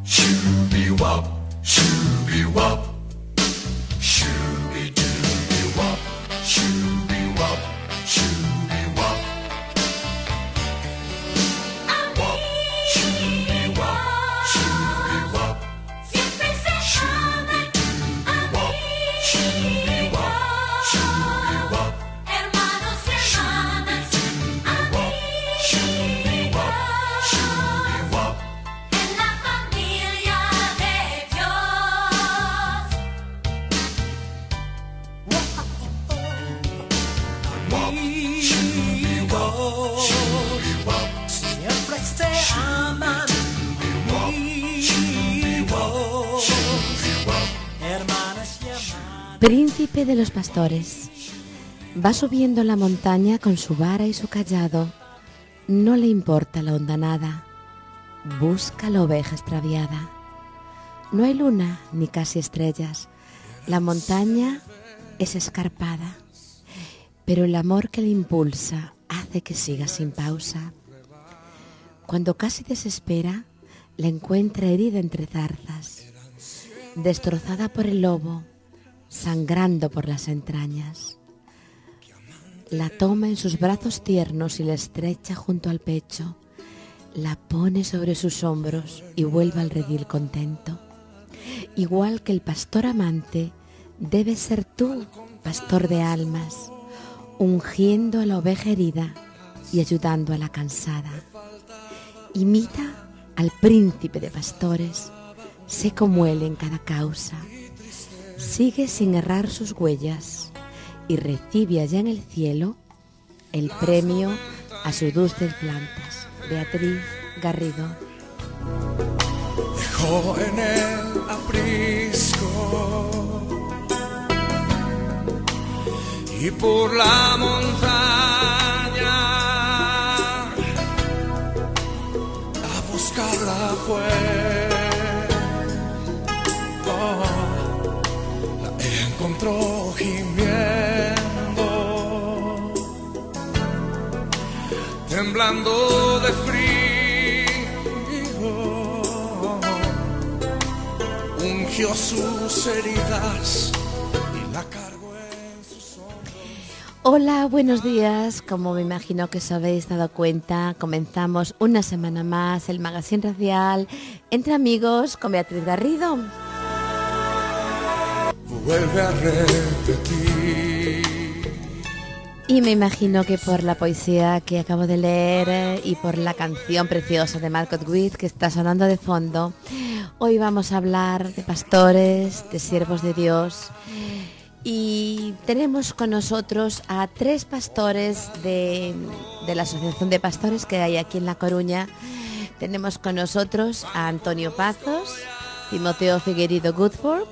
Shooby-wop, shooby-wop, shooby-dooby-wop, shooby-wop, shooby-wop. Wop, shooby-wop, shooby-wop, shooby-dooby-wop, shooby-wop, shooby-wop. Hermanos y hermanas, Shooby-dooby-wop, shooby-wop, shooby-wop. en la familia de Dios. Wop, shooby-wop, shooby-wop. Siempre se aman hermanas y hermanos. Príncipe de los pastores. Va subiendo la montaña con su vara y su cayado. No le importa la hondanada. Busca la oveja extraviada. No hay luna ni casi estrellas. La montaña es escarpada. Pero el amor que le impulsa hace que siga sin pausa. Cuando casi desespera, la encuentra herida entre zarzas, destrozada por el lobo, sangrando por las entrañas. La toma en sus brazos tiernos y la estrecha junto al pecho, la pone sobre sus hombros y vuelve al redil contento. Igual que el pastor amante, debes ser tú, pastor de almas, ungiendo a la oveja herida y ayudando a la cansada. Imita al príncipe de pastores, sé como él en cada causa. Sigue sin errar sus huellas y recibe allá en el cielo el premio a sus dulces plantas. Beatriz Garrido. Dejó en el aprisco y por la montaña a buscarla fue. La encontró gimiendo, temblando de frío, ungió sus heridas y la cargó en sus hombros. Hola, buenos días. Como me imagino que os habéis dado cuenta, comenzamos una semana más el Magazine Radial Entre Amigos con Beatriz Garrido. Vuelve a repetir. Y me imagino que por la poesía que acabo de leer y por la canción preciosa de Margot Witt que está sonando de fondo, hoy vamos a hablar de pastores, de siervos de Dios. Y tenemos con nosotros a 3 pastores de la Asociación de Pastores que hay aquí en La Coruña. Tenemos con nosotros a Antonio Pazos, Timoteo Figueiredo Goodford,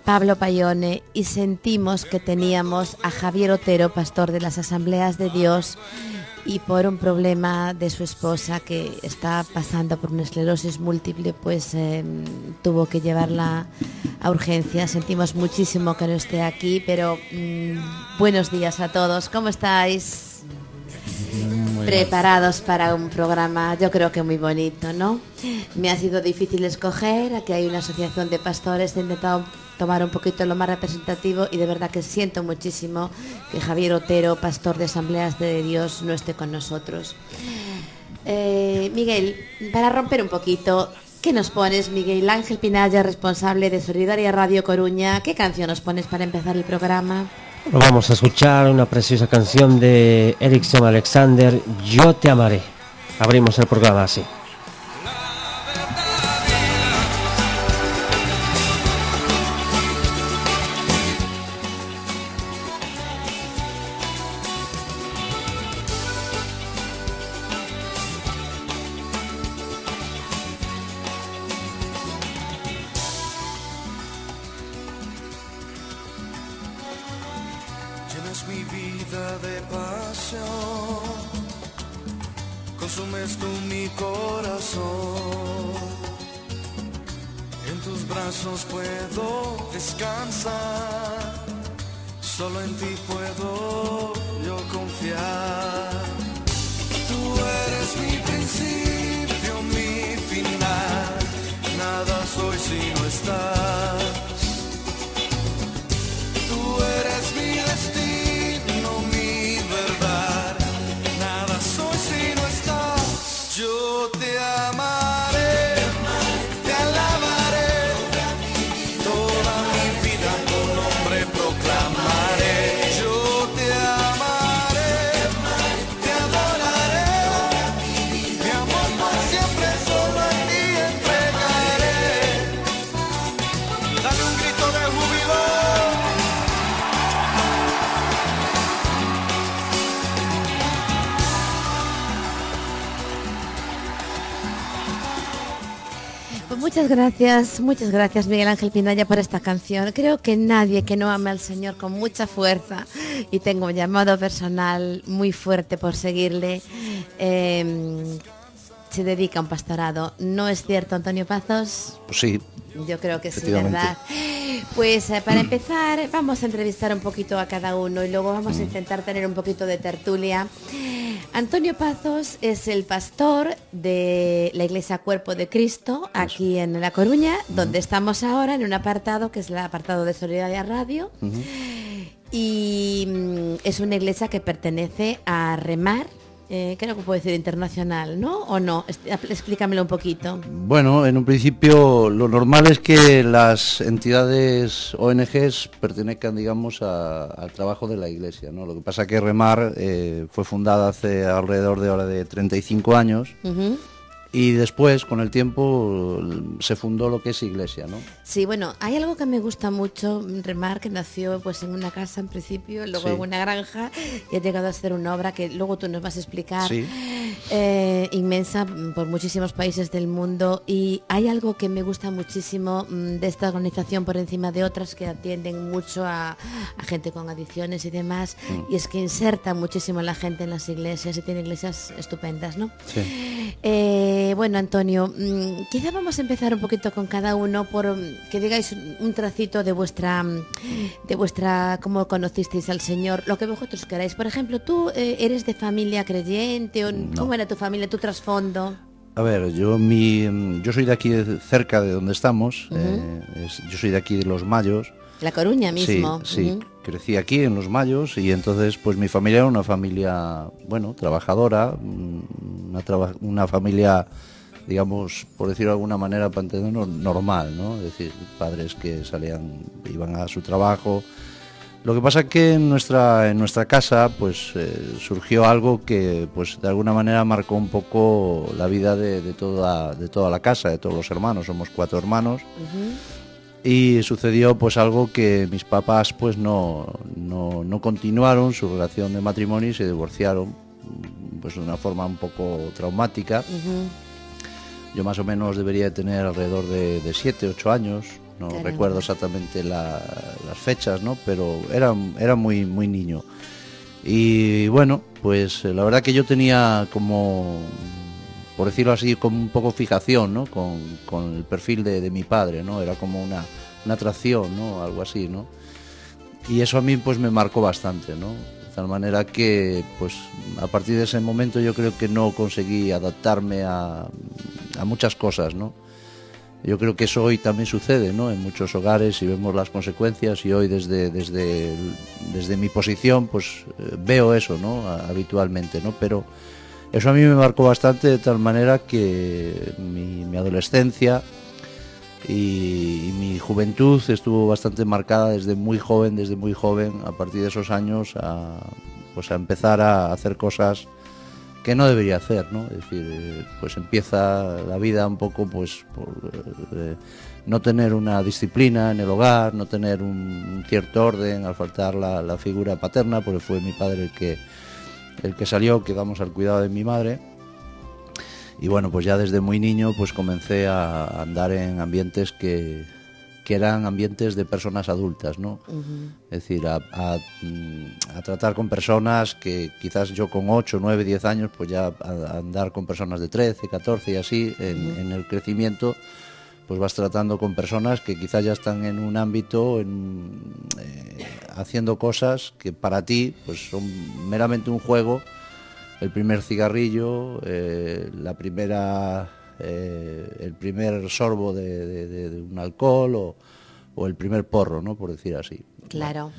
Pablo Payone, y sentimos que teníamos a Javier Otero, pastor de las Asambleas de Dios, y por un problema de su esposa que está pasando por una esclerosis múltiple, pues tuvo que llevarla a urgencia. Sentimos muchísimo que no esté aquí, pero buenos días a todos. ¿Cómo estáis? Preparados para un programa, yo creo que muy bonito, ¿no? Me ha sido difícil escoger. Aquí hay una asociación de pastores, he intentado tomar un poquito lo más representativo y de verdad que siento muchísimo que Javier Otero, pastor de Asambleas de Dios, no esté con nosotros. Miguel, para romper un poquito, ¿qué nos pones, Miguel Ángel Pinalla, responsable de Solidaria Radio Coruña? ¿Qué canción nos pones para empezar el programa? Vamos a escuchar una preciosa canción de Erickson Alexander, Yo te amaré. Abrimos el programa así. Llenas mi vida de pasión, consumes tú mi corazón. En tus brazos puedo descansar, solo en ti puedo yo confiar. Tú eres mi principio, mi final, nada Pues muchas gracias Miguel Ángel Pinalla por esta canción. Creo que nadie que no ame al Señor con mucha fuerza y tenga un llamado personal muy fuerte por seguirle, se dedica a un pastorado. ¿No es cierto, Antonio Pazos? Pues sí. Yo creo que sí, Efectivamente. ¿verdad? Pues para empezar vamos a entrevistar un poquito a cada uno y luego vamos a intentar tener un poquito de tertulia. Antonio Pazos es el pastor de la Iglesia Cuerpo de Cristo aquí en La Coruña, donde estamos ahora en un apartado que es el apartado de Solidaridad Radio. Y es una iglesia que pertenece a Remar, creo que puedo decir internacional, ¿no? ¿O no? Explícamelo un poquito. Bueno, en un principio lo normal es que las entidades ONGs pertenezcan, digamos, al trabajo de la Iglesia, ¿no? Lo que pasa que Remar fue fundada hace alrededor de ahora de 35 años. Y después, con el tiempo, se fundó lo que es Iglesia, ¿no? Sí, bueno, hay algo que me gusta mucho, Remar, que nació pues en una casa en principio, luego Sí. en una granja y ha llegado a ser una obra que luego tú nos vas a explicar, Sí. inmensa por muchísimos países del mundo. Y hay algo que me gusta muchísimo de esta organización por encima de otras que atienden mucho a gente con adicciones y demás, y es que inserta muchísimo a la gente en las iglesias y tiene iglesias estupendas, ¿no? Sí. Bueno, Antonio, quizá vamos a empezar un poquito con cada uno por que digáis un tracito de vuestra cómo conocisteis al Señor, lo que vosotros queráis. Por ejemplo, ¿tú eres de familia creyente o cómo era tu familia, tu trasfondo? A ver, yo soy de aquí cerca de donde estamos, yo soy de aquí de Los Mayos. La Coruña mismo. Sí, crecí aquí en Los Mayos y entonces pues mi familia era una familia, bueno, trabajadora, una familia, digamos, por decirlo de alguna manera, para entendernos, normal, ¿no? Es decir, padres que iban a su trabajo. Lo que pasa es que en nuestra casa pues surgió algo que pues de alguna manera marcó un poco la vida de toda la casa, de todos los hermanos. Somos 4 hermanos. Y sucedió pues algo que mis papás pues no continuaron su relación de matrimonio y se divorciaron pues de una forma un poco traumática. Yo más o menos debería de tener alrededor de 7, 8 años, no Caramba. recuerdo exactamente las fechas, ¿no? Pero era muy, muy niño. Y bueno, pues la verdad que yo tenía como, por decirlo así, como un poco fijación, ¿no? Con el perfil de mi padre, ¿no? Era como una atracción, ¿no? Algo así, ¿no? Y eso a mí pues me marcó bastante, ¿no? De tal manera que pues a partir de ese momento yo creo que no conseguí adaptarme a muchas cosas, ¿no? Yo creo que eso hoy también sucede, ¿no? En muchos hogares y vemos las consecuencias y hoy desde mi posición pues veo eso, ¿no? Habitualmente, ¿no? Pero eso a mí me marcó bastante de tal manera que mi adolescencia y mi juventud estuvo bastante marcada desde muy joven, a partir de esos años a empezar a hacer cosas que no debería hacer, ¿no? Es decir, pues empieza la vida un poco pues por no tener una disciplina en el hogar, no tener un cierto orden, al faltar la figura paterna, porque fue mi padre el que salió, quedamos al cuidado de mi madre. Y bueno, pues ya desde muy niño pues comencé a andar en ambientes que eran ambientes de personas adultas, ¿no? Es decir, a tratar con personas que quizás yo con 8, 9, 10 años, pues ya a andar con personas de 13, 14 y así, en el crecimiento, pues vas tratando con personas que quizás ya están en un ámbito, haciendo cosas que para ti pues son meramente un juego. El primer cigarrillo, el primer sorbo de un alcohol o el primer porro, ¿no? Por decir así. Claro.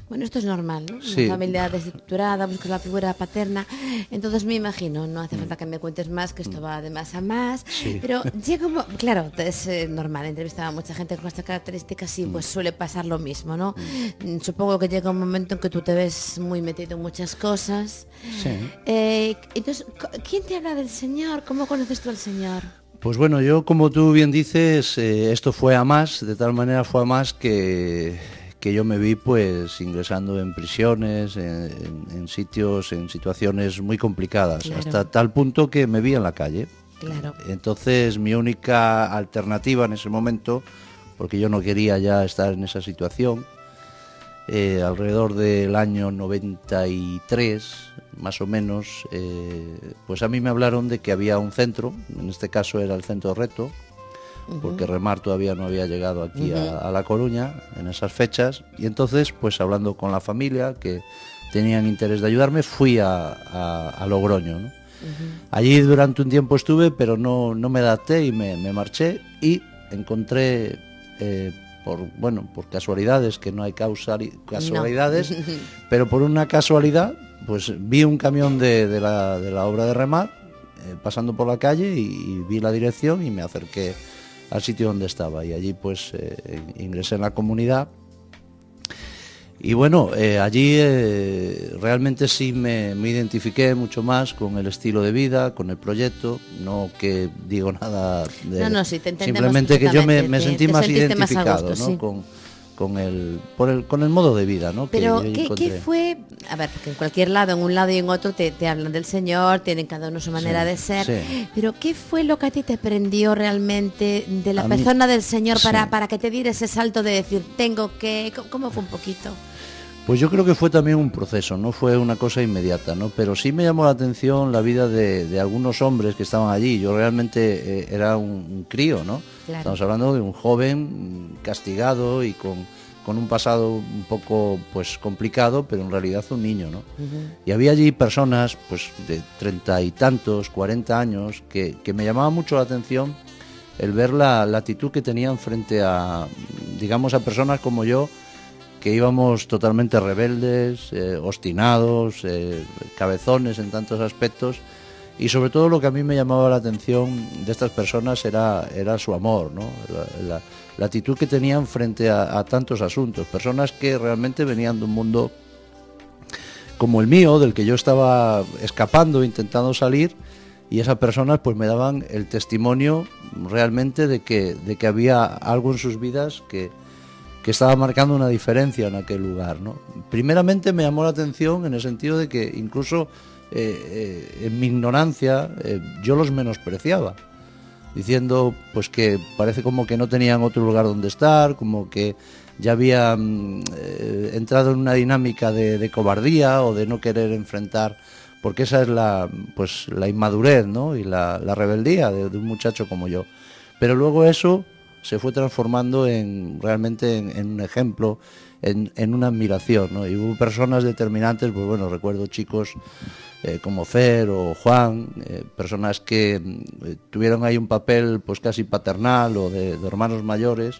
Bueno, esto es normal, ¿no? Sí. Una familia desestructurada, buscas la figura paterna. Entonces me imagino, no hace falta que me cuentes más, que esto va de más a más. Sí. Pero llega claro, es normal, he entrevistado a mucha gente con estas características y pues suele pasar lo mismo, ¿no? Supongo que llega un momento en que tú te ves muy metido en muchas cosas. Sí. Entonces, ¿quién te habla del Señor? ¿Cómo conoces tú al Señor? Pues bueno, yo como tú bien dices, esto fue a más, de tal manera fue a más que yo me vi pues ingresando en prisiones, en sitios, en situaciones muy complicadas, Claro. hasta tal punto que me vi en la calle. Claro. Entonces mi única alternativa en ese momento, porque yo no quería ya estar en esa situación, alrededor del año 93, más o menos, pues a mí me hablaron de que había un centro, en este caso era el Centro Reto, porque Remar todavía no había llegado aquí a La Coruña en esas fechas, y entonces, pues hablando con la familia, que tenían interés de ayudarme, fui a Logroño, ¿no? Allí durante un tiempo estuve, pero no me adapté y me marché, y encontré, por casualidades, que no hay casualidades, pero por una casualidad, pues vi un camión de la obra de Remar pasando por la calle y vi la dirección y me acerqué al sitio donde estaba, y allí pues ingresé en la comunidad. Y bueno, allí realmente sí me identifiqué mucho más con el estilo de vida, con el proyecto, no que digo nada de... No, sí, te entendemos simplemente que yo me perfectamente, sentí te más sentiste más a identificado, gusto, ¿no? sí. Con el modo de vida, ¿no? Pero, que yo ¿qué encontré. fue? A ver, porque en cualquier lado, en un lado y en otro, te hablan del Señor, tienen cada uno su manera de ser. Sí. Pero, ¿qué fue lo que a ti te prendió realmente de la A mí- persona del Señor sí. para que te diera ese salto de decir, tengo que... ¿Cómo fue un poquito? Pues yo creo que fue también un proceso, no fue una cosa inmediata, ¿no? Pero sí me llamó la atención la vida de algunos hombres que estaban allí. Yo realmente era un crío, ¿no? Claro. Estamos hablando de un joven castigado y con un pasado un poco pues complicado, pero en realidad un niño, ¿no? Y había allí personas pues de 30 y tantos, 40 años, que me llamaba mucho la atención el ver la actitud que tenían frente a, digamos, a personas como yo, que íbamos totalmente rebeldes, obstinados, cabezones en tantos aspectos, y sobre todo lo que a mí me llamaba la atención de estas personas era su amor, ¿no? La actitud que tenían frente a tantos asuntos, personas que realmente venían de un mundo como el mío, del que yo estaba escapando, intentando salir, y esas personas pues me daban el testimonio realmente de que había algo en sus vidas que estaba marcando una diferencia en aquel lugar, ¿no? Primeramente me llamó la atención en el sentido de que incluso en mi ignorancia yo los menospreciaba, diciendo pues que parece como que no tenían otro lugar donde estar, como que ya habían entrado en una dinámica de cobardía o de no querer enfrentar, porque esa es la inmadurez, ¿no? Y la rebeldía de un muchacho como yo. Pero luego eso se fue transformando realmente en un ejemplo, en una admiración, ¿no? Y hubo personas determinantes, pues bueno, recuerdo chicos como Fer o Juan, personas que tuvieron ahí un papel pues casi paternal o de hermanos mayores,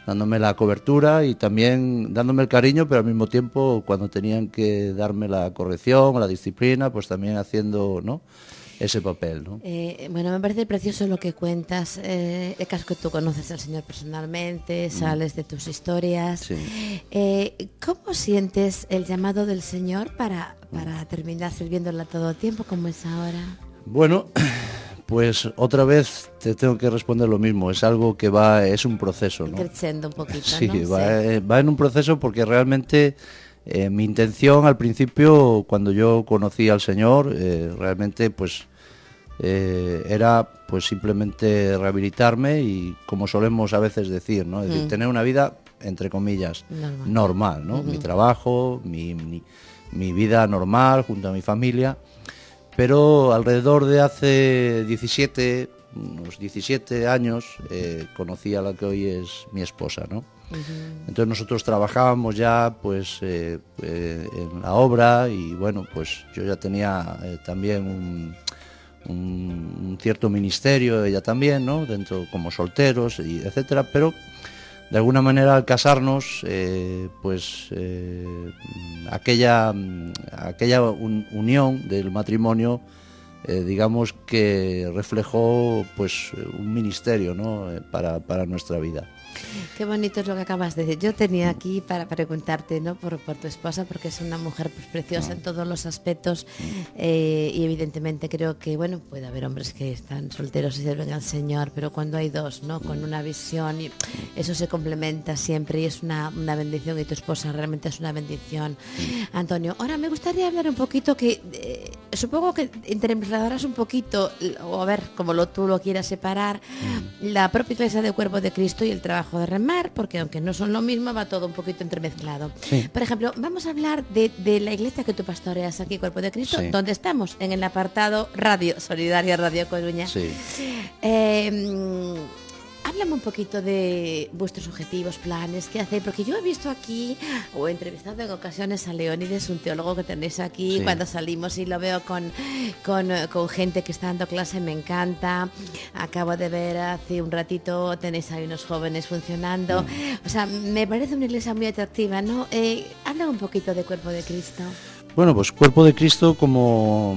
dándome la cobertura y también dándome el cariño, pero al mismo tiempo cuando tenían que darme la corrección o la disciplina, pues también haciendo, ¿no?, ese papel, ¿no? Bueno, me parece precioso lo que cuentas. El caso que tú conoces al Señor personalmente, sales de tus historias. Sí. ¿Cómo sientes el llamado del Señor para terminar sirviéndole a todo tiempo como es ahora? Bueno, pues otra vez te tengo que responder lo mismo. Es algo que es un proceso, ¿no? Creciendo un poquito, Sí, ¿no? va en un proceso porque realmente mi intención al principio, cuando yo conocí al Señor, realmente pues era pues simplemente rehabilitarme y, como solemos a veces decir, ¿no? Es decir, tener una vida entre comillas normal, ¿no? Mi trabajo, mi vida normal junto a mi familia. Pero alrededor de hace unos 17 años, conocí a la que hoy es mi esposa, ¿no? Entonces nosotros trabajábamos ya pues en la obra y bueno, pues yo ya tenía también un cierto ministerio, ella también, ¿no? Dentro, como solteros y etcétera, pero de alguna manera al casarnos aquella unión del matrimonio digamos que reflejó pues un ministerio, ¿no? para nuestra vida. Qué bonito es lo que acabas de decir. Yo tenía aquí para preguntarte, ¿no? Por tu esposa, porque es una mujer pues, preciosa en todos los aspectos y evidentemente creo que, bueno, puede haber hombres que están solteros y sirven al Señor, pero cuando hay dos, ¿no? Con una visión y eso se complementa siempre y es una bendición y tu esposa realmente es una bendición. Antonio, ahora me gustaría hablar un poquito que supongo que interpretarás un poquito, o a ver, como tú lo quieras separar, la propia Iglesia del Cuerpo de Cristo y el trabajo de Remar, porque aunque no son lo mismo, va todo un poquito entremezclado. Sí. Por ejemplo, vamos a hablar de la iglesia que tú pastoreas aquí, Cuerpo de Cristo, Sí. donde estamos, en el apartado Radio Solidaria Radio Coruña. Sí. Háblame un poquito de vuestros objetivos, planes, qué hacéis, porque yo he visto aquí, o he entrevistado en ocasiones a Leónides, un teólogo que tenéis aquí, Sí. cuando salimos y lo veo con gente que está dando clase, me encanta. Acabo de ver hace un ratito, tenéis ahí unos jóvenes funcionando. O sea, me parece una iglesia muy atractiva, ¿no? Habla un poquito de Cuerpo de Cristo. Bueno, pues Cuerpo de Cristo como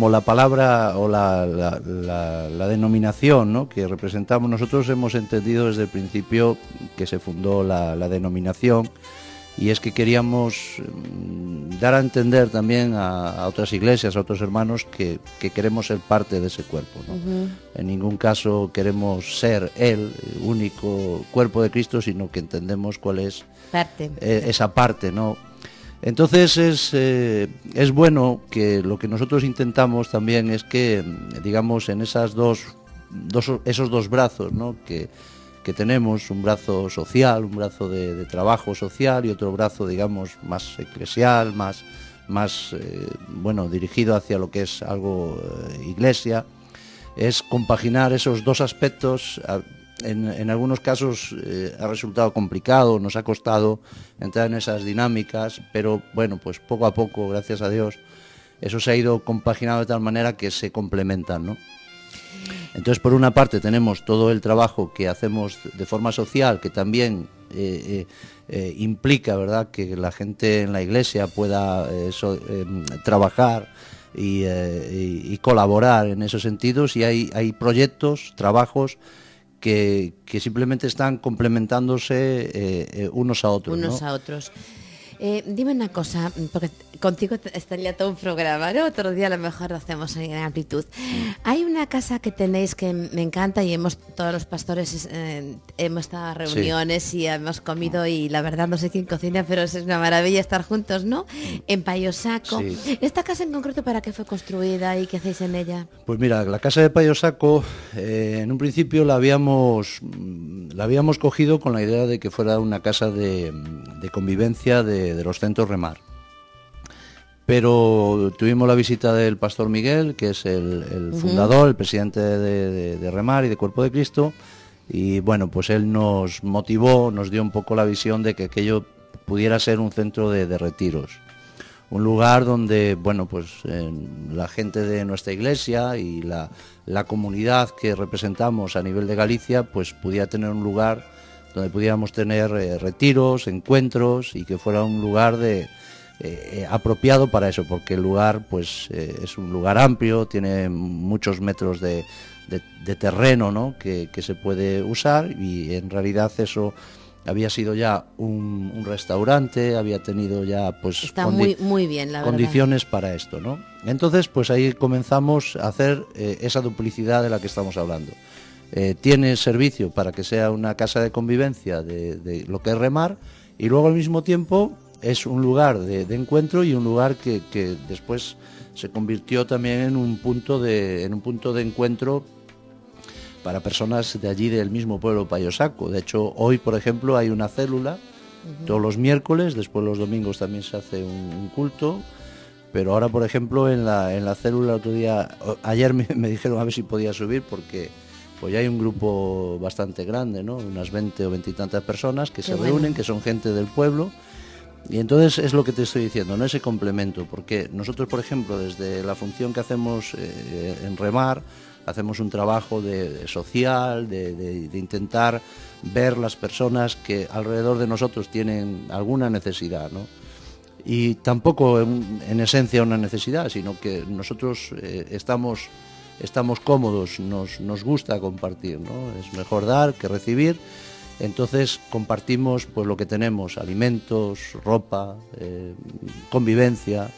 la palabra o la denominación, ¿no? Que representamos. Nosotros hemos entendido desde el principio que se fundó la denominación, y es que queríamos dar a entender también a otras iglesias, a otros hermanos, que queremos ser parte de ese cuerpo, ¿no? En ningún caso queremos ser el único cuerpo de Cristo, sino que entendemos cuál es Parte. esa parte, ¿no? Entonces es bueno que lo que nosotros intentamos también es que, digamos, en esos dos brazos, ¿no? que tenemos, un brazo social, un brazo de trabajo social y otro brazo, digamos, más eclesial, más bueno, dirigido hacia lo que es algo iglesia, es compaginar esos dos aspectos. En algunos casos ha resultado complicado, nos ha costado entrar en esas dinámicas, pero bueno, pues poco a poco, gracias a Dios, eso se ha ido compaginado de tal manera que se complementan, ¿no? Entonces, por una parte tenemos todo el trabajo que hacemos de forma social, que también implica, ¿verdad?, que la gente en la iglesia pueda trabajar y colaborar en esos sentidos, y hay proyectos, trabajos que simplemente están complementándose unos a otros, Unos ¿no? a otros. Dime una cosa, porque contigo estaría todo un programa, ¿no? Otro día a lo mejor lo hacemos en amplitud. Hay una casa que tenéis que me encanta y todos los pastores hemos estado a reuniones y hemos comido y la verdad no sé quién cocina, pero es una maravilla estar juntos, ¿no? En Payosaco. Sí. ¿Esta casa en concreto para qué fue construida y qué hacéis en ella? Pues mira, la casa de Payosaco en un principio la habíamos cogido con la idea de que fuera una casa de convivencia de los centros Remar. Pero tuvimos la visita del pastor Miguel, que es el fundador, el presidente de Remar y de Cuerpo de Cristo, y bueno, pues él nos motivó, nos dio un poco la visión de que aquello pudiera ser un centro de retiros. Un lugar donde, bueno, pues la gente de nuestra iglesia y la comunidad que representamos a nivel de Galicia, pues pudiera tener un lugar donde pudiéramos tener retiros, encuentros, y que fuera un lugar apropiado para eso, porque el lugar pues es un lugar amplio, tiene muchos metros de terreno, ¿no?, que se puede usar, y en realidad eso había sido ya un restaurante, había tenido ya pues Está muy bien, la verdad. condiciones para esto, ¿no? Entonces pues ahí comenzamos a hacer esa duplicidad de la que estamos hablando. Tiene servicio para que sea una casa de convivencia de lo que es Remar, y luego al mismo tiempo es un lugar de encuentro y un lugar que después se convirtió también en un punto de encuentro para personas de allí, del mismo pueblo Payosaco. De hecho, hoy, por ejemplo, hay una célula todos los miércoles, después los domingos también se hace un culto, pero ahora, por ejemplo, en la célula ayer me dijeron a ver si podía subir, porque pues ya hay un grupo bastante grande, ¿no? Unas 20 o 20 y tantas personas que se reúnen, que son gente del pueblo. Y entonces es lo que te estoy diciendo, ¿no? Ese complemento, porque nosotros, por ejemplo, desde la función que hacemos en Remar, hacemos un trabajo social, de intentar ver las personas que alrededor de nosotros tienen alguna necesidad, ¿no? Y tampoco en esencia una necesidad, sino que nosotros estamos cómodos, nos gusta compartir, ¿no? Es mejor dar que recibir. Entonces compartimos pues lo que tenemos, alimentos, ropa, convivencia,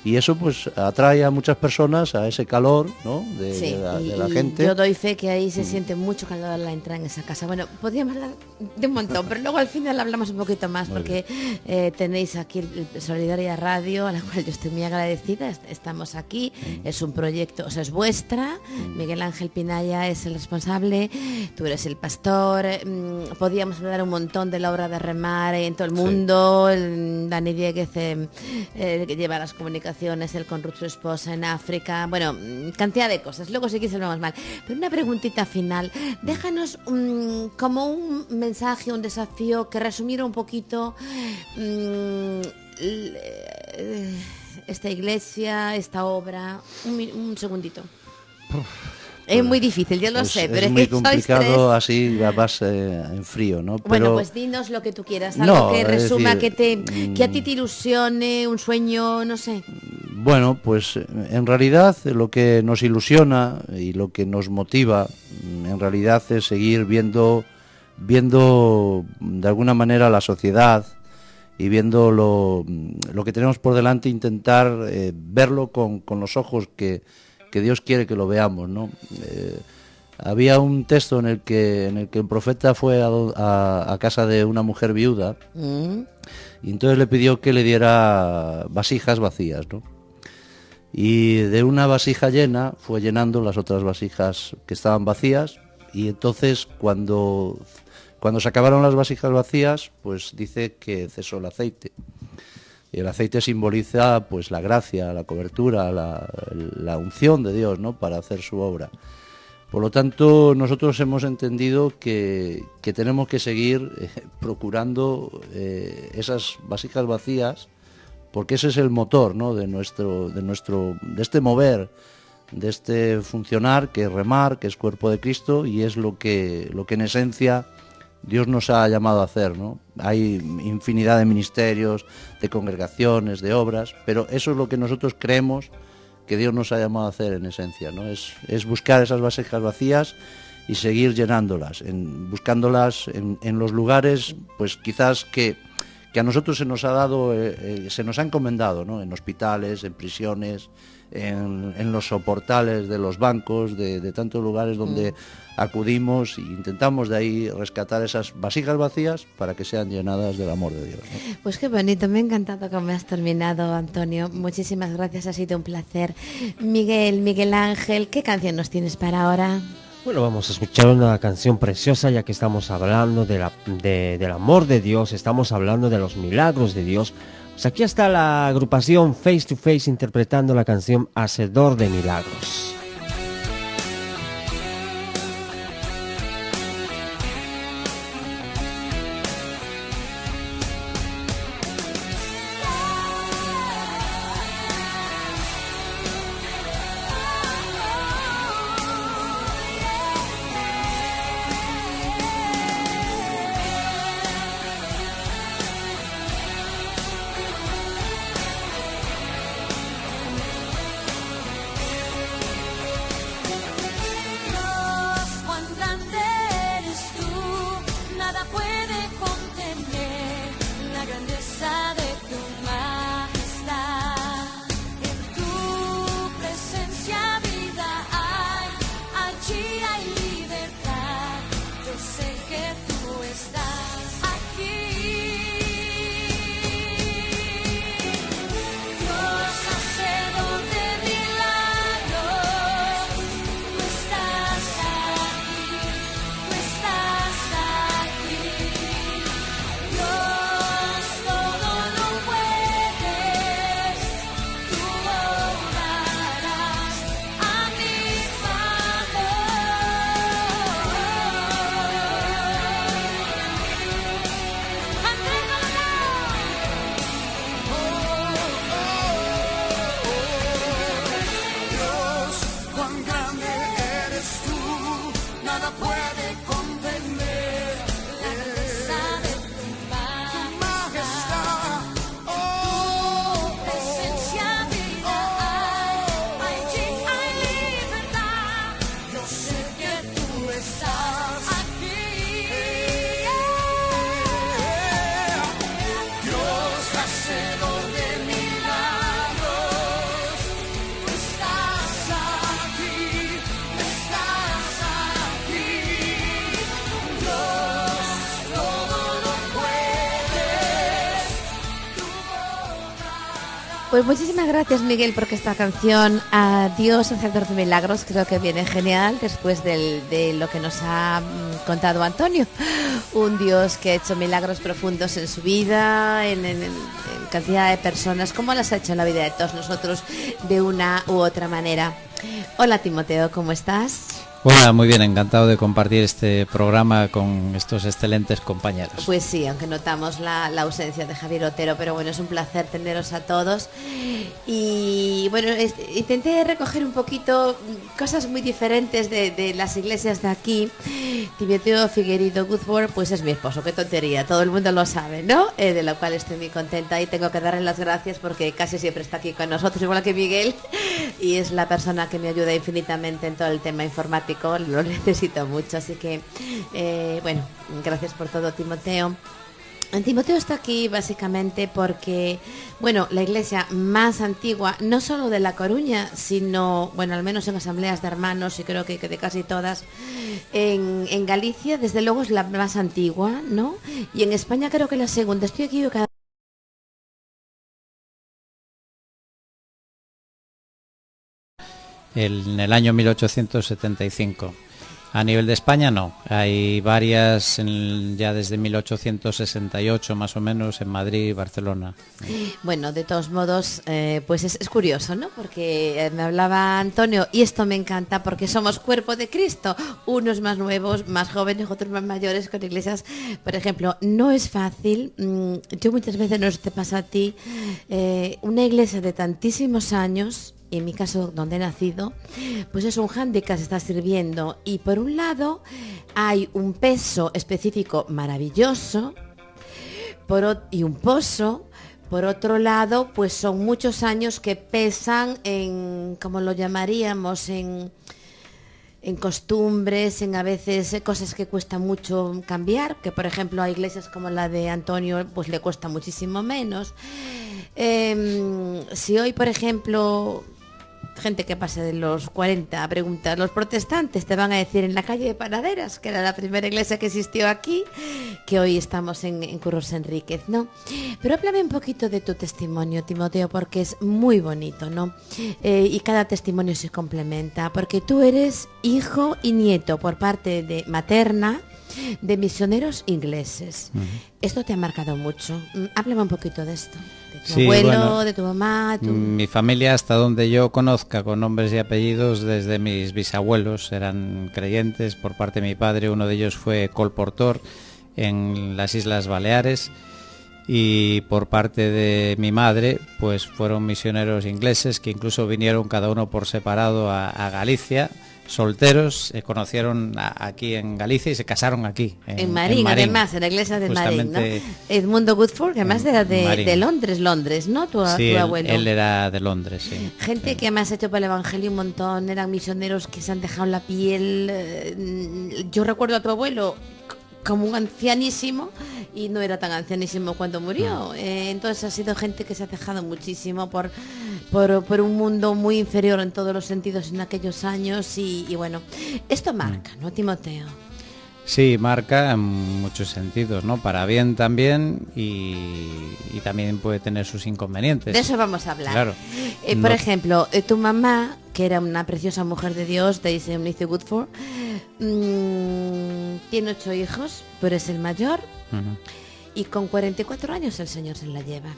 y eso pues atrae a muchas personas a ese calor, ¿no? Sí, de la y gente. yo doy fe que ahí se siente mucho calor al entrar en esa casa. Bueno, podríamos hablar de un montón, pero luego al final hablamos un poquito más, porque tenéis aquí el Solidaria Radio, a la cual yo estoy muy agradecida. Estamos aquí, es un proyecto, o sea, es vuestra. Miguel Ángel Pinaya es el responsable, tú eres el pastor. Podíamos hablar un montón de la obra de Remar en todo el mundo. Dani Dieguez, que lleva las comunicaciones, él con Ruth, su esposa, en África. Bueno, cantidad de cosas. Luego sí que se hablamos mal. Pero una preguntita final. Déjanos como un mensaje, un desafío que resumiera un poquito esta iglesia, esta obra. Un segundito. Es muy difícil, yo lo sé, pero es muy que sois complicado tres. así a base en frío, ¿no? Bueno, Pero pues dinos lo que tú quieras, No, algo que es resuma, decir, que a ti te ilusione, un sueño, no sé. bueno, pues en realidad lo que nos ilusiona y lo que nos motiva en realidad es seguir viendo de alguna manera la sociedad y viendo lo que tenemos por delante, intentar verlo con los ojos que Dios quiere que lo veamos, ¿no? Había un texto en el que el profeta fue a casa de una mujer viuda y entonces le pidió que le diera vasijas vacías, ¿no? Y de una vasija llena fue llenando las otras vasijas que estaban vacías, y entonces cuando se acabaron las vasijas vacías, pues dice que cesó el aceite. Y el aceite simboliza pues la gracia, la cobertura, la unción de Dios, ¿no? Para hacer su obra. Por lo tanto, nosotros hemos entendido que tenemos que seguir procurando esas vasijas vacías, porque ese es el motor, ¿no? de este mover, de este funcionar, que es Remar, que es cuerpo de Cristo, y es lo que en esencia Dios nos ha llamado a hacer, ¿no? Hay infinidad de ministerios, de congregaciones, de obras, pero eso es lo que nosotros creemos que Dios nos ha llamado a hacer en esencia, ¿no? Es buscar esas vasijas vacías y seguir llenándolas, buscándolas en los lugares, pues quizás que a nosotros se nos ha dado, se nos ha encomendado, ¿no? En hospitales, en prisiones, en los soportales de los bancos, de tantos lugares donde acudimos e intentamos de ahí rescatar esas vasijas vacías para que sean llenadas del amor de Dios, ¿no? Pues qué bonito, me ha encantado cómo has terminado, Antonio. Muchísimas gracias, ha sido un placer. Miguel Ángel, ¿qué canción nos tienes para ahora? Bueno, vamos a escuchar una canción preciosa, ya que estamos hablando del amor de Dios, estamos hablando de los milagros de Dios. Pues aquí está la agrupación Face to Face interpretando la canción Hacedor de Milagros. Pues muchísimas gracias, Miguel, porque esta canción, Dios, hacedor de milagros, creo que viene genial después de lo que nos ha contado Antonio. Un Dios que ha hecho milagros profundos en su vida, en cantidad de personas, como las ha hecho en la vida de todos nosotros de una u otra manera. Hola, Timoteo, ¿cómo estás? Hola, muy bien, encantado de compartir este programa con estos excelentes compañeros. Pues sí, aunque notamos la ausencia de Javier Otero, pero bueno, es un placer teneros a todos. Y bueno, intenté recoger un poquito cosas muy diferentes de las iglesias de aquí. Timoteo Figueiredo Woodford, pues es mi esposo, qué tontería, todo el mundo lo sabe, ¿no? De lo cual estoy muy contenta y tengo que darle las gracias porque casi siempre está aquí con nosotros, igual que Miguel, y es la persona que me ayuda infinitamente en todo el tema informático. Lo necesito mucho, así que bueno, gracias por todo, Timoteo. Timoteo está aquí básicamente porque, bueno, la iglesia más antigua, no solo de La Coruña, sino, bueno, al menos en asambleas de hermanos, y creo que de casi todas, en Galicia, desde luego es la más antigua, ¿no? Y en España creo que la segunda. Estoy equivocada. En el año 1875. A nivel de España no, hay varias ya desde 1868 más o menos en Madrid y Barcelona. Bueno, de todos modos, pues es curioso, ¿no? Porque me hablaba Antonio, y esto me encanta porque somos cuerpo de Cristo, unos más nuevos, más jóvenes, otros más mayores, con iglesias, por ejemplo, no es fácil, yo muchas veces, no sé si te pasa a ti, una iglesia de tantísimos años, y en mi caso donde he nacido, pues es un hándicap, se está sirviendo, y por un lado hay un peso específico maravilloso y un pozo. Por otro lado, pues son muchos años que pesan en, como lo llamaríamos, en costumbres, en a veces cosas que cuesta mucho cambiar, que por ejemplo a iglesias como la de Antonio pues le cuesta muchísimo menos. Si hoy, por ejemplo, gente que pase de los 40 a preguntar, los protestantes te van a decir en la calle de Panaderas, que era la primera iglesia que existió aquí, que hoy estamos en Curros Enríquez, ¿no? Pero háblame un poquito de tu testimonio, Timoteo, porque es muy bonito, ¿no? Y cada testimonio se complementa, porque tú eres hijo y nieto por parte de materna de misioneros ingleses. Esto te ha marcado mucho. Háblame un poquito de esto. De tu abuelo, bueno, de tu mamá. Mi familia, hasta donde yo conozca, con nombres y apellidos, desde mis bisabuelos eran creyentes. Por parte de mi padre, uno de ellos fue colportor en las Islas Baleares. Y por parte de mi madre, pues fueron misioneros ingleses que incluso vinieron cada uno por separado a Galicia, solteros, se conocieron aquí en Galicia y se casaron aquí. En Marín, además, en la iglesia de Marín, ¿no? Edmundo Woodford, que además era de Londres, ¿no? Tu abuelo. Él era de Londres, sí. Gente sí, que además ha hecho para el Evangelio un montón, eran misioneros que se han dejado la piel. Yo recuerdo a tu abuelo como un ancianísimo y no era tan ancianísimo cuando murió. Entonces ha sido gente que se ha dejado muchísimo por un mundo muy inferior en todos los sentidos en aquellos años y bueno, esto marca, ¿no, Timoteo? Sí, marca en muchos sentidos, ¿no? Para bien también y también puede tener sus inconvenientes. De eso vamos a hablar. Claro. Por ejemplo, tu mamá, que era una preciosa mujer de Dios, Daisy Eunice Woodford, tiene 8 hijos, tú eres el mayor. Y con 44 años el Señor se la lleva.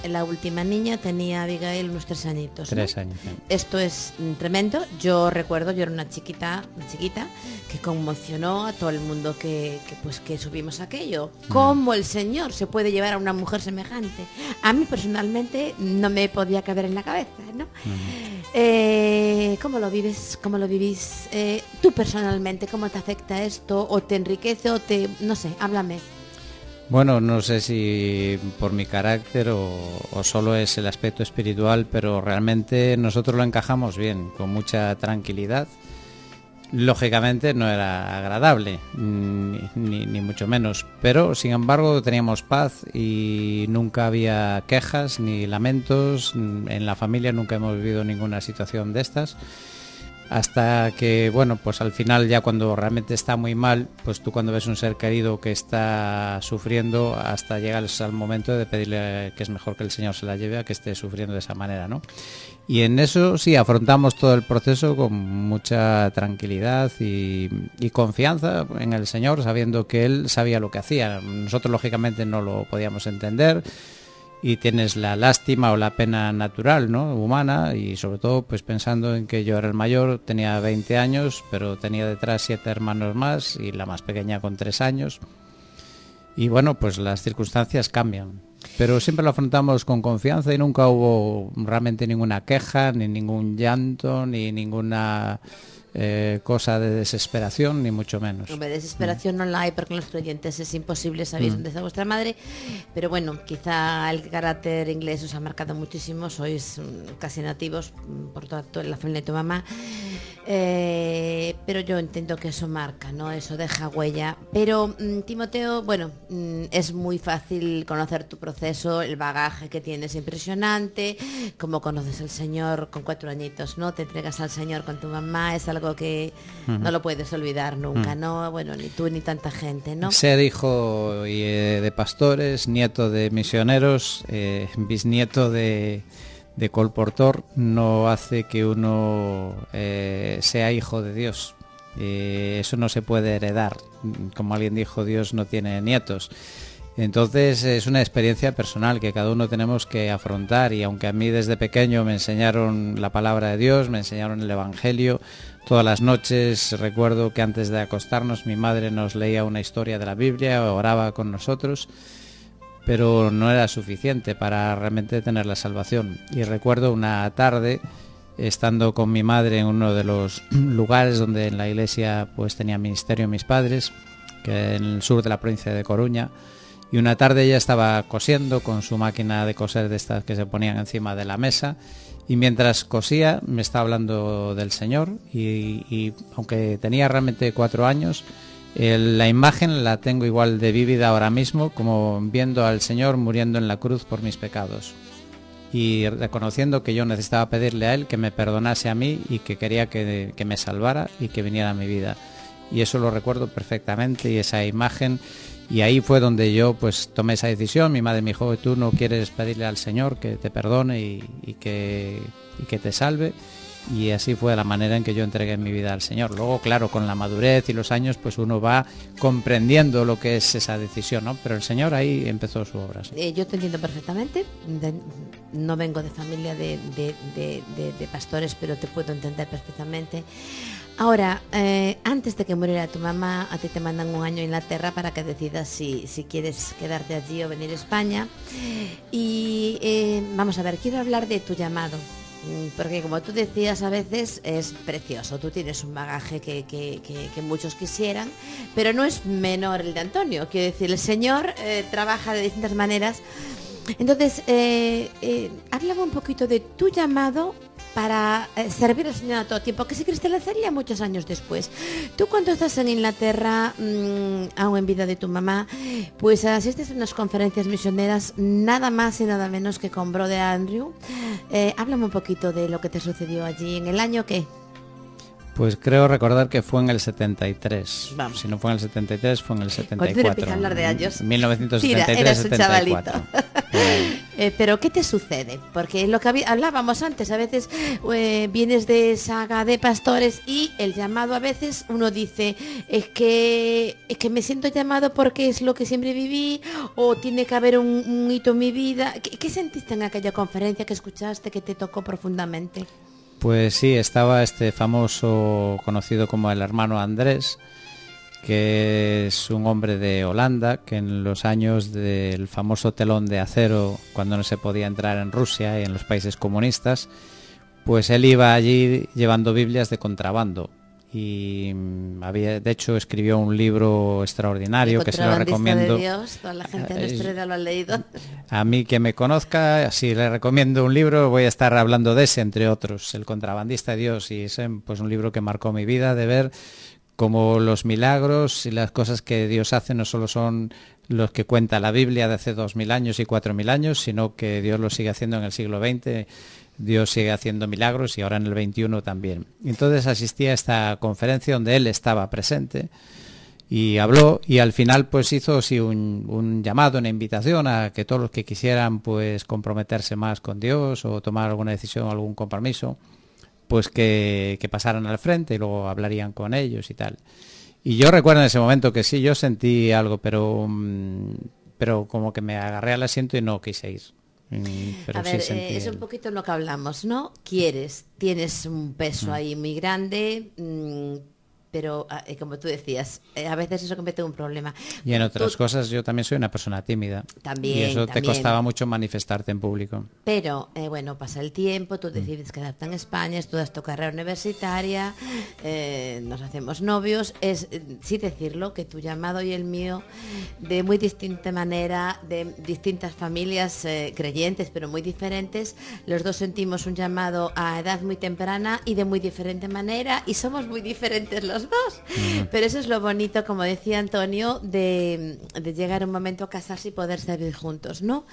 La última niña tenía, Abigail, unos 3 añitos, ¿no? 3 años. Sí. Esto es tremendo. Yo recuerdo, yo era una chiquita que conmocionó a todo el mundo que subimos aquello. ¿Cómo el Señor se puede llevar a una mujer semejante? A mí personalmente no me podía caber en la cabeza, ¿no? ¿Cómo lo vives? ¿Cómo lo vivís? Tú personalmente, ¿cómo te afecta esto? ¿O te enriquece o te... no sé, háblame. Bueno, no sé si por mi carácter o solo es el aspecto espiritual, pero realmente nosotros lo encajamos bien, con mucha tranquilidad. Lógicamente no era agradable, ni mucho menos, pero sin embargo teníamos paz y nunca había quejas ni lamentos. En la familia nunca hemos vivido ninguna situación de estas. hasta que, bueno, pues al final ya cuando realmente está muy mal, pues tú cuando ves un ser querido que está sufriendo, hasta llegas al momento de pedirle que es mejor que el Señor se la lleve a que esté sufriendo de esa manera, ¿no? Y en eso sí, afrontamos todo el proceso con mucha tranquilidad y confianza en el Señor, sabiendo que Él sabía lo que hacía. Nosotros lógicamente no lo podíamos entender, y tienes la lástima o la pena natural, ¿no?, humana, y sobre todo pues pensando en que yo era el mayor, tenía 20 años, pero tenía detrás 7 hermanos más y la más pequeña con 3 años. Y bueno, pues las circunstancias cambian, pero siempre lo afrontamos con confianza y nunca hubo realmente ninguna queja, ni ningún llanto, ni ninguna cosa de desesperación, ni mucho menos. Hombre, desesperación no la hay porque los creyentes es imposible saber dónde está vuestra madre, pero bueno, quizá el carácter inglés os ha marcado muchísimo, sois casi nativos por toda la familia de tu mamá, pero yo entiendo que eso marca, ¿no? Eso deja huella. Pero Timoteo, bueno, es muy fácil conocer tu proceso, el bagaje que tienes impresionante, cómo conoces al Señor con 4 añitos, ¿no? Te entregas al Señor con tu mamá, es algo que no lo puedes olvidar nunca, ¿no? Bueno, ni tú ni tanta gente, ¿no? Ser hijo de pastores, nieto de misioneros, bisnieto de colportor, no hace que uno sea hijo de Dios. Eso no se puede heredar. Como alguien dijo, Dios no tiene nietos. Entonces es una experiencia personal que cada uno tenemos que afrontar, y aunque a mí desde pequeño me enseñaron la palabra de Dios, me enseñaron el Evangelio, todas las noches recuerdo que antes de acostarnos mi madre nos leía una historia de la Biblia, oraba con nosotros, pero no era suficiente para realmente tener la salvación. Y recuerdo una tarde, estando con mi madre en uno de los lugares donde en la iglesia pues tenía ministerio mis padres, que en el sur de la provincia de Coruña, y una tarde ella estaba cosiendo con su máquina de coser de estas que se ponían encima de la mesa, y mientras cosía me estaba hablando del Señor, y aunque tenía realmente 4 años, la imagen la tengo igual de vívida ahora mismo, como viendo al Señor muriendo en la cruz por mis pecados, y reconociendo que yo necesitaba pedirle a Él que me perdonase a mí y que quería que me salvara y que viniera a mi vida. Y eso lo recuerdo perfectamente, y esa imagen. Y ahí fue donde yo pues tomé esa decisión. Mi madre me dijo, tú no quieres pedirle al Señor que te perdone y que te salve. Y así fue la manera en que yo entregué mi vida al Señor. Luego, claro, con la madurez y los años, pues uno va comprendiendo lo que es esa decisión, ¿no? Pero el Señor ahí empezó su obra. ¿Sí? Yo te entiendo perfectamente. No vengo de familia de pastores, pero te puedo entender perfectamente. Ahora, antes de que muriera tu mamá, a ti te mandan un año a Inglaterra para que decidas si quieres quedarte allí o venir a España. Y vamos a ver, quiero hablar de tu llamado, porque como tú decías, a veces es precioso. Tú tienes un bagaje que muchos quisieran, pero no es menor el de Antonio. Quiero decir, el Señor trabaja de distintas maneras. Entonces, háblame un poquito de tu llamado para servir al Señor a todo tiempo, que se cristalizaría muchos años después. Tú, cuando estás en Inglaterra, aún en vida de tu mamá, pues asistes a unas conferencias misioneras, nada más y nada menos que con Brother Andrew. Háblame un poquito de lo que te sucedió allí. ¿En el año qué? Pues creo recordar que fue en el 73. Vamos. Si no fue en el 73, fue en el 74. Cuando empieza a hablar de años. 1973-74. Pero ¿qué te sucede? Porque lo que hablábamos antes, a veces vienes de saga de pastores y el llamado, a veces uno dice, es que me siento llamado porque es lo que siempre viví, o tiene que haber un hito en mi vida. ¿Qué sentiste en aquella conferencia que escuchaste que te tocó profundamente? Pues sí, estaba este famoso, conocido como el hermano Andrés, que es un hombre de Holanda, que en los años del famoso telón de acero, cuando no se podía entrar en Rusia y en los países comunistas, pues él iba allí llevando Biblias de contrabando. Y de hecho escribió un libro extraordinario que se lo recomiendo. De Dios, toda la gente de nuestra edad lo ha leído. A mí, que me conozca, si le recomiendo un libro, voy a estar hablando de ese, entre otros, El contrabandista de Dios, y ese, pues un libro que marcó mi vida, de ver cómo los milagros y las cosas que Dios hace no solo son los que cuenta la Biblia de hace 2000 años y 4000 años, sino que Dios lo sigue haciendo en el siglo XX Dios sigue haciendo milagros y ahora en el 21 también. Entonces asistí a esta conferencia donde él estaba presente y habló, y al final pues hizo sí, un llamado, una invitación a que todos los que quisieran pues comprometerse más con Dios o tomar alguna decisión, algún compromiso, pues que pasaran al frente y luego hablarían con ellos y tal. Y yo recuerdo en ese momento que sí, yo sentí algo, pero como que me agarré al asiento y no quise ir. Pero A ver, sí sentí es un poquito lo que hablamos, ¿no? Tienes un peso ahí muy grande, pero como tú decías, a veces eso convierte en un problema. Y en otras Tú- cosas yo también soy una persona tímida. También, y eso te también. costaba mucho manifestarte en público. Pero, bueno, pasa el tiempo, tú decides quedarte en España, estudias tu carrera universitaria, nos hacemos novios. Es, sí decirlo, que tu llamado y el mío, de muy distinta manera, de distintas familias creyentes, pero muy diferentes, los dos sentimos un llamado a edad muy temprana y de muy diferente manera, y somos muy diferentes los dos. Pero eso es lo bonito, como decía Antonio, de llegar un momento a casarse y poder servir juntos, ¿no?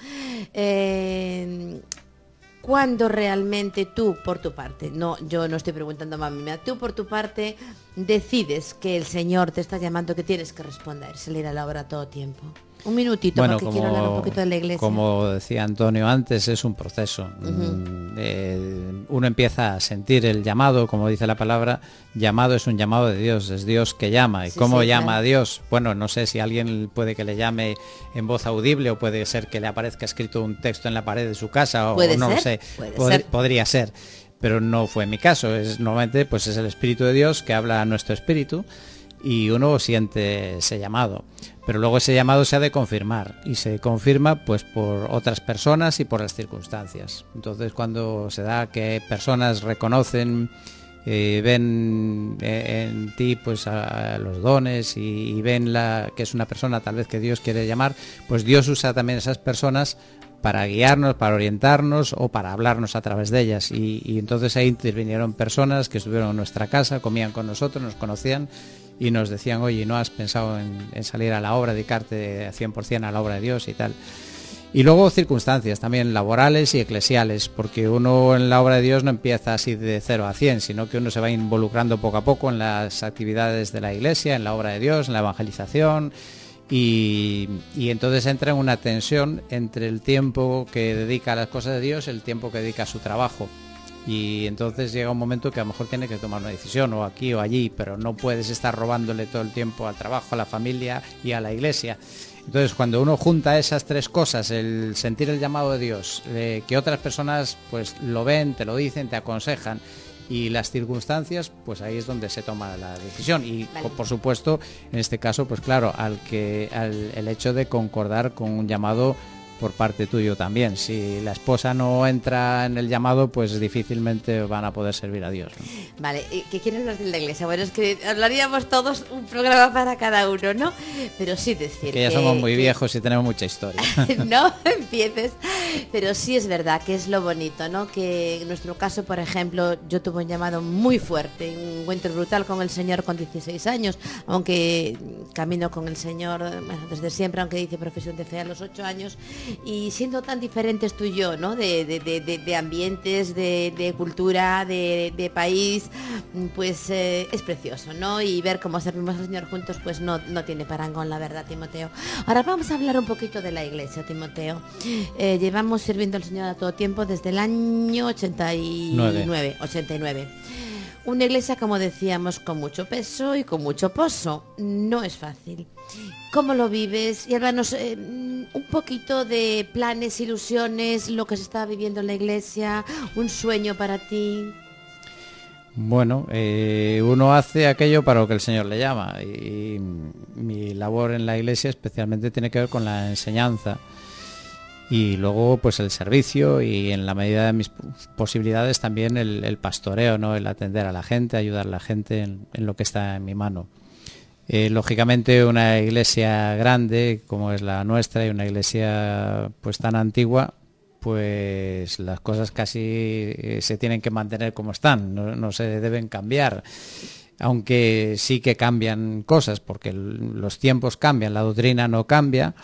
Cuando realmente tú, por tu parte, no, yo no estoy preguntando a mami, tú por tu parte decides que el Señor te está llamando, que tienes que responder, salir a la obra a todo tiempo. Un minutito, Bueno, porque quiero hablar un poquito de la iglesia. como decía Antonio antes, es un proceso. Uno empieza a sentir el llamado, como dice la palabra, llamado es un llamado de Dios, es Dios que llama. ¿Y Sí, cómo sí, llama claro. a Dios? Bueno, no sé si alguien puede que le llame en voz audible o puede ser que le aparezca escrito un texto en la pared de su casa, o Puede no lo ser, sé. puede ser. Podría ser. Pero no fue mi caso. Normalmente pues es el Espíritu de Dios que habla a nuestro espíritu y uno siente ese llamado. Pero luego ese llamado se ha de confirmar, y se confirma pues por otras personas y por las circunstancias. Entonces cuando se da que personas reconocen, ven en ti pues a los dones y ven que es una persona tal vez que Dios quiere llamar, pues Dios usa también esas personas para guiarnos, para orientarnos o para hablarnos a través de ellas. Y entonces ahí intervinieron personas que estuvieron en nuestra casa, comían con nosotros, nos conocían y nos decían, oye, ¿no has pensado en salir a la obra, dedicarte 100% a la obra de Dios y tal? Y luego circunstancias también laborales y eclesiales, porque uno en la obra de Dios no empieza así de 0 a 100, sino que uno se va involucrando poco a poco en las actividades de la iglesia, en la obra de Dios, en la evangelización, y entonces entra en una tensión entre el tiempo que dedica a las cosas de Dios y el tiempo que dedica a su trabajo. Y entonces llega un momento que a lo mejor tiene que tomar una decisión, o aquí o allí, pero no puedes estar robándole todo el tiempo al trabajo, a la familia y a la iglesia. Entonces cuando uno junta esas tres cosas, el sentir el llamado de Dios, que otras personas pues lo ven, te lo dicen, te aconsejan, y las circunstancias, pues ahí es donde se toma la decisión. Y Vale. por supuesto, en este caso, pues claro, el hecho de concordar con un llamado por parte tuyo también. Si la esposa no entra en el llamado, pues difícilmente van a poder servir a Dios, ¿no? Vale, que quiero hablar de la iglesia. Bueno, es que hablaríamos todos un programa para cada uno, ¿no? Pero sí decir Que ya somos muy viejos y tenemos mucha historia. no empieces, pero sí es verdad que es lo bonito, ¿no? Que en nuestro caso, por ejemplo, yo tuve un llamado muy fuerte, un encuentro brutal con el Señor con 16 años, aunque camino con el Señor, bueno, desde siempre, aunque hice profesión de fe a los 8 años, y siendo tan diferentes tú y yo, ¿no? De ambientes, de cultura, de país, pues es precioso, ¿no? Y ver cómo servimos al Señor juntos, pues no tiene parangón, la verdad, Timoteo. Ahora vamos a hablar un poquito de la iglesia, Timoteo. Llevamos sirviendo al Señor a todo tiempo desde el año 89. Una iglesia, como decíamos, con mucho peso y con mucho pozo. No es fácil. ¿Cómo lo vives? Y háblanos un poquito de planes, ilusiones, lo que se está viviendo en la iglesia, un sueño para ti. Bueno, uno hace aquello para lo que el Señor le llama, y mi labor en la iglesia especialmente tiene que ver con la enseñanza y luego pues el servicio, y en la medida de mis posibilidades también el pastoreo, ¿no? El atender a la gente, ayudar a la gente en lo que está en mi mano. Lógicamente una iglesia grande como es la nuestra y una iglesia pues tan antigua, pues las cosas casi se tienen que mantener como están, no se deben cambiar, aunque sí que cambian cosas, porque los tiempos cambian, la doctrina no cambia,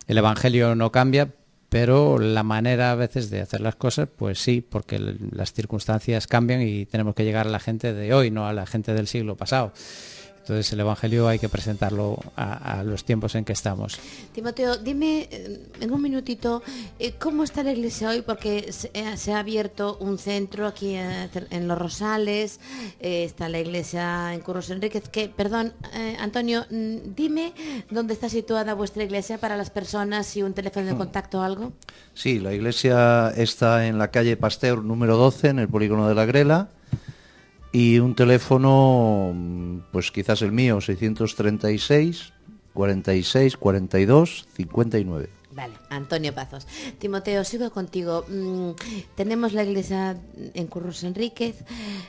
el evangelio no cambia, pero la manera a veces de hacer las cosas, pues sí, porque las circunstancias cambian y tenemos que llegar a la gente de hoy, no a la gente del siglo pasado. Entonces el Evangelio hay que presentarlo a los tiempos en que estamos. Timoteo, dime en un minutito cómo está la iglesia hoy, porque se ha abierto un centro aquí en Los Rosales, está la iglesia en Curros Enríquez, perdón, Antonio, dime dónde está situada vuestra iglesia para las personas y un teléfono de contacto o algo. Sí, la iglesia está en la calle Pasteur número 12, en el polígono de la Grela. Y un teléfono, pues quizás el mío, 636 46 42 59. Vale, Antonio Pazos. Timoteo, sigo contigo. Tenemos la iglesia en Curros Enríquez,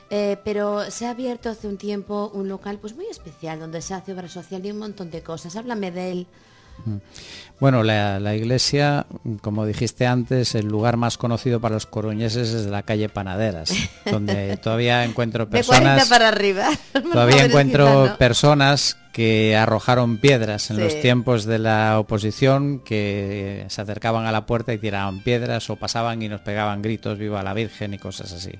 pero se ha abierto hace un tiempo un local pues muy especial donde se hace obra social y un montón de cosas. Háblame de él. Bueno, la iglesia, como dijiste antes, el lugar más conocido para los coruñeses es la calle Panaderas, donde todavía encuentro De 40 personas, para arriba. todavía encuentro Gitano. personas que arrojaron piedras en Sí. los tiempos de la oposición, que se acercaban a la puerta y tiraban piedras o pasaban y nos pegaban gritos, viva la Virgen y cosas así.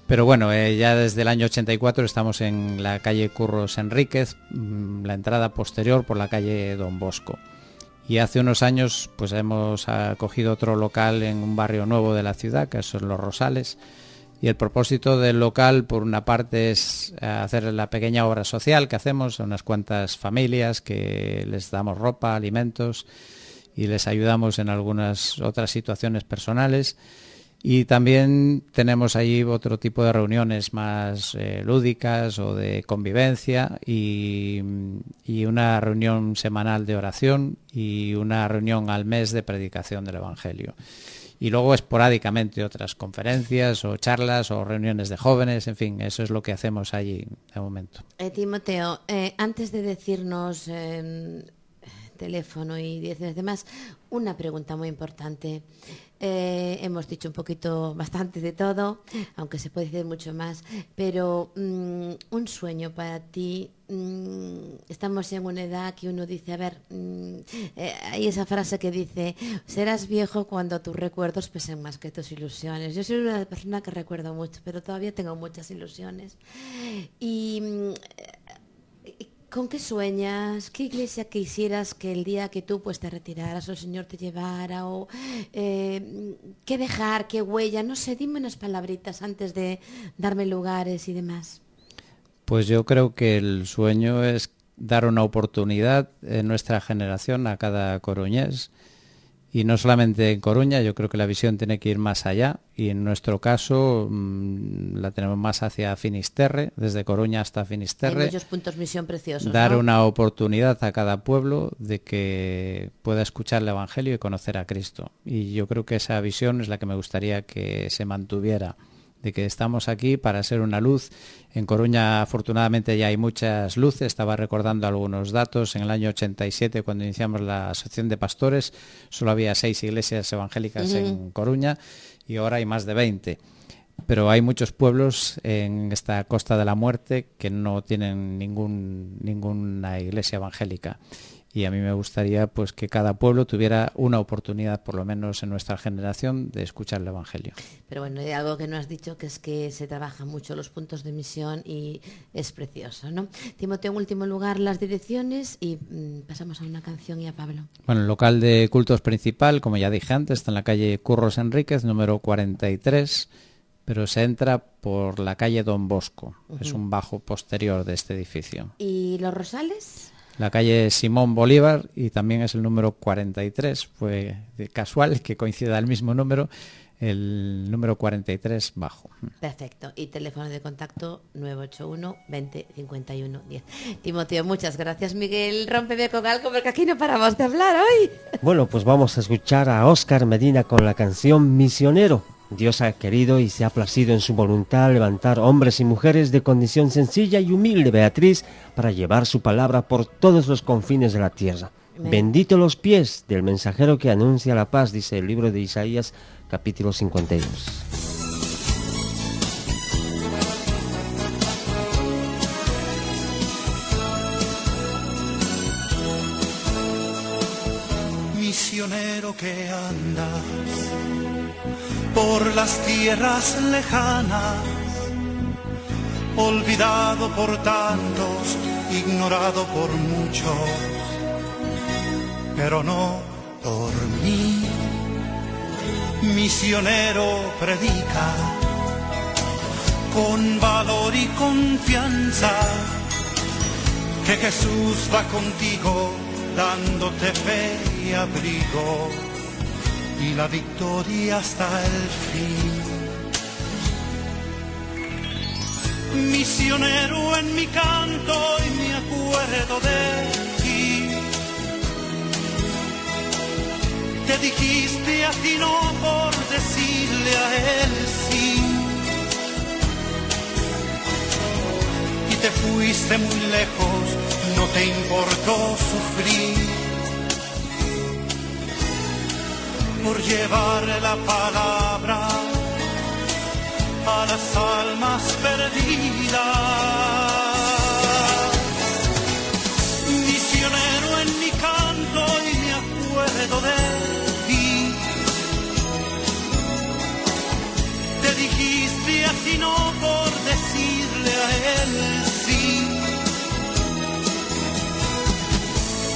Pero bueno, ya desde el año 84 estamos en la calle Curros Enríquez, la entrada posterior por la calle Don Bosco. Y hace unos años pues hemos acogido otro local en un barrio nuevo de la ciudad, que son Los Rosales. Y el propósito del local, por una parte, es hacer la pequeña obra social que hacemos a unas cuantas familias, que les damos ropa, alimentos y les ayudamos en algunas otras situaciones personales. Y también tenemos ahí otro tipo de reuniones más lúdicas o de convivencia y una reunión semanal de oración y una reunión al mes de predicación del Evangelio. Y luego esporádicamente otras conferencias o charlas o reuniones de jóvenes, en fin, eso es lo que hacemos allí de momento. Timoteo, antes de decirnos teléfono y direcciones demás, una pregunta muy importante. Hemos dicho un poquito, bastante de todo, aunque se puede decir mucho más, pero un sueño para ti. Estamos en una edad que uno dice, a ver, hay esa frase que dice, serás viejo cuando tus recuerdos pesen más que tus ilusiones. Yo soy una persona que recuerdo mucho, pero todavía tengo muchas ilusiones. Y ¿con qué sueñas? ¿Qué iglesia quisieras que el día que tú pues te retiraras o el Señor te llevara? O qué dejar, qué huella, no sé, dime unas palabritas antes de darme lugares y demás. Pues yo creo que el sueño es dar una oportunidad en nuestra generación a cada coruñés. Y no solamente en Coruña, yo creo que la visión tiene que ir más allá y en nuestro caso la tenemos más hacia Finisterre, desde Coruña hasta Finisterre. Hay muchos puntos misión preciosos, Dar ¿no? una oportunidad a cada pueblo de que pueda escuchar el Evangelio y conocer a Cristo. Y yo creo que esa visión es la que me gustaría que se mantuviera, de que estamos aquí para ser una luz. En Coruña afortunadamente ya hay muchas luces, estaba recordando algunos datos. En el año 87, cuando iniciamos la Asociación de Pastores, solo había 6 iglesias evangélicas en Coruña y ahora hay más de 20. Pero hay muchos pueblos en esta Costa de la Muerte que no tienen ninguna iglesia evangélica. Y a mí me gustaría pues que cada pueblo tuviera una oportunidad, por lo menos en nuestra generación, de escuchar el Evangelio. Pero bueno, hay algo que no has dicho, que es que se trabajan mucho los puntos de misión y es precioso, ¿no? Timoteo, en último lugar, las direcciones y pasamos a una canción y a Pablo. Bueno, el local de cultos principal, como ya dije antes, está en la calle Curros Enríquez, número 43, pero se entra por la calle Don Bosco. Es un bajo posterior de este edificio. ¿Y Los Rosales? La calle Simón Bolívar y también es el número 43, fue casual que coincida el mismo número, el número 43 bajo. Perfecto. Y teléfono de contacto 981 20 51 10. Timoteo, muchas gracias. Miguel, rómpeme con algo porque aquí no paramos de hablar hoy. Bueno, pues vamos a escuchar a Óscar Medina con la canción Misionero. Dios ha querido y se ha placido en su voluntad levantar hombres y mujeres de condición sencilla y humilde, Beatriz, para llevar su palabra por todos los confines de la tierra. Amén. Bendito los pies del mensajero que anuncia la paz, dice el libro de Isaías, capítulo 52. Misión Misionero que andas por las tierras lejanas, olvidado por tantos, ignorado por muchos, pero no por mí. Misionero predica con valor y confianza que Jesús va contigo dándote fe y abrigo y la victoria hasta el fin. Misionero en mi canto y me acuerdo de ti. Te dijiste a ti no por decirle a él sí. Y te fuiste muy lejos, no te importó sufrir por llevar la palabra a las almas perdidas. Misionero en mi canto y me acuerdo de ti. Te dijiste así no por decirle a él sí.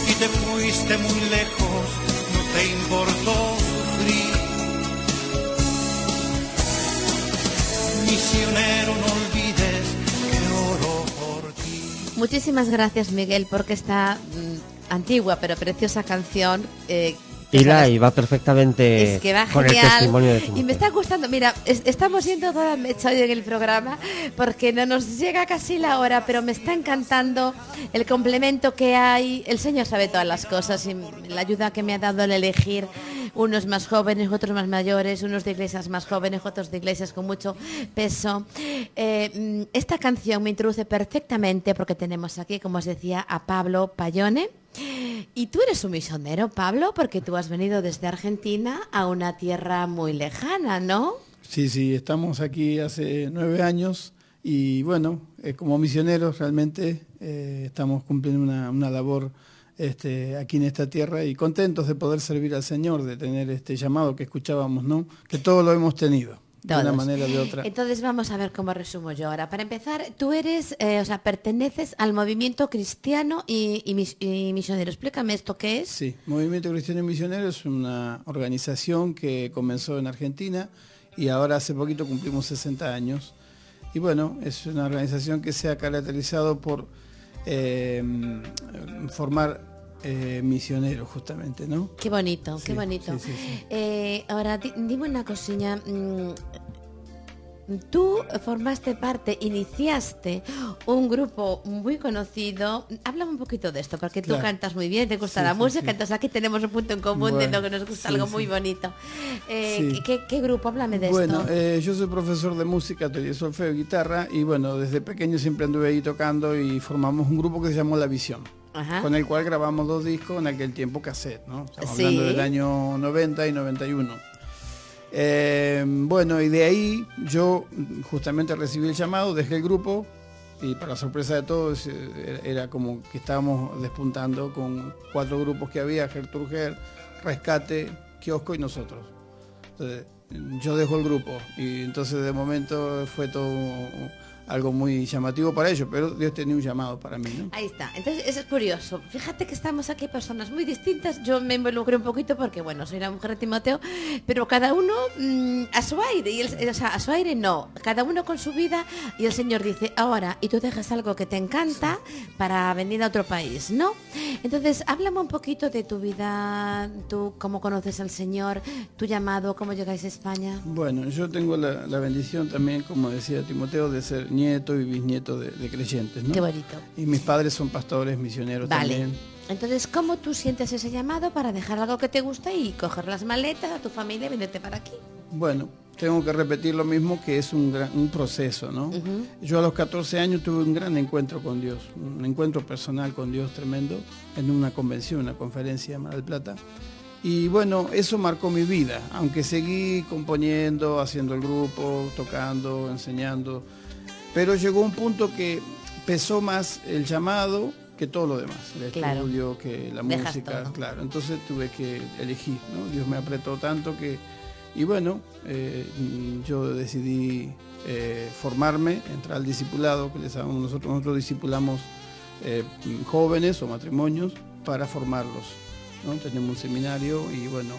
Y te fuiste muy lejos, no te importó sufrir. Misionero, no olvides que oro por ti. Muchísimas gracias, Miguel, porque esta antigua pero preciosa canción y va perfectamente es que va con genial, el testimonio de Timoteo. y me está gustando. Mira, estamos yendo toda mecha hoy en el programa porque no nos llega casi la hora, pero me está encantando el complemento que hay. El Señor sabe todas las cosas y la ayuda que me ha dado el elegir unos más jóvenes, otros más mayores, unos de iglesias más jóvenes, otros de iglesias con mucho peso. Esta canción me introduce perfectamente porque tenemos aquí, como os decía, a Pablo Payone. Y tú eres un misionero, Pablo, porque tú has venido desde Argentina a una tierra muy lejana, ¿no? Sí, estamos aquí hace 9 años y bueno, como misioneros realmente estamos cumpliendo una labor aquí en esta tierra y contentos de poder servir al Señor, de tener este llamado que escuchábamos, ¿no? Que todos lo hemos tenido. Todos. De una manera o de otra. Entonces vamos a ver cómo resumo yo ahora. Para empezar, tú eres, perteneces al movimiento cristiano y misionero. Explícame esto, ¿qué es? Sí, Movimiento Cristiano y Misionero es una organización que comenzó en Argentina y ahora hace poquito cumplimos 60 años. Y bueno, es una organización que se ha caracterizado por formar misioneros justamente, ¿no? Qué bonito, Sí, qué bonito. sí. Ahora, dime una cosilla. Tú formaste parte, iniciaste un grupo muy conocido. Háblame un poquito de esto, porque tú Claro. cantas muy bien, te gusta la Sí, música, sí. entonces aquí tenemos un punto en común de Bueno, lo que nos gusta, sí, algo sí. muy bonito. Sí. ¿Qué grupo? Háblame de Bueno, esto. yo soy profesor de música, teoría de solfeo y guitarra y bueno, desde pequeño siempre anduve ahí tocando y formamos un grupo que se llamó La Visión, Ajá. con el cual grabamos 2 discos en aquel tiempo cassette, ¿no? Estamos Sí. hablando del año 90 y 91. Bueno, y de ahí yo justamente recibí el llamado, dejé el grupo y para sorpresa de todos era como que estábamos despuntando con 4 grupos que había, Gerturger, Rescate, Kiosco y nosotros. Entonces, yo dejo el grupo y entonces de momento fue todo algo muy llamativo para ellos, pero Dios tenía un llamado para mí, ¿no? Ahí está. Entonces, eso es curioso. Fíjate que estamos aquí personas muy distintas. Yo me involucré un poquito porque, bueno, soy la mujer de Timoteo, pero cada uno a su aire. A su aire no. Cada uno con su vida. Y el Señor dice, ahora, y tú dejas algo que te encanta para venir a otro país, ¿no? Entonces, háblame un poquito de tu vida, tú cómo conoces al Señor, tu llamado, cómo llegáis a España. Bueno, yo tengo la bendición también, como decía Timoteo, de ser nieto y bisnieto de creyentes, ¿no? Qué bonito. Y mis padres son pastores, misioneros Vale. también. Entonces, ¿cómo tú sientes ese llamado para dejar algo que te gusta y coger las maletas a tu familia y venirte para aquí? Bueno, tengo que repetir lo mismo, que es un proceso, ¿no? Yo a los 14 años tuve un gran encuentro con Dios, un encuentro personal con Dios tremendo, en una convención, una conferencia en Mar del Plata. Y bueno, eso marcó mi vida, aunque seguí componiendo, haciendo el grupo, tocando, enseñando. Pero llegó un punto que pesó más el llamado que todo lo demás, el Claro. estudio, que la Dejas música, todo. claro. Entonces tuve que elegir, ¿no? Dios me apretó tanto que... Y bueno, yo decidí formarme, entrar al discipulado, que nosotros discipulamos jóvenes o matrimonios para formarlos, ¿no? Tenemos un seminario y bueno,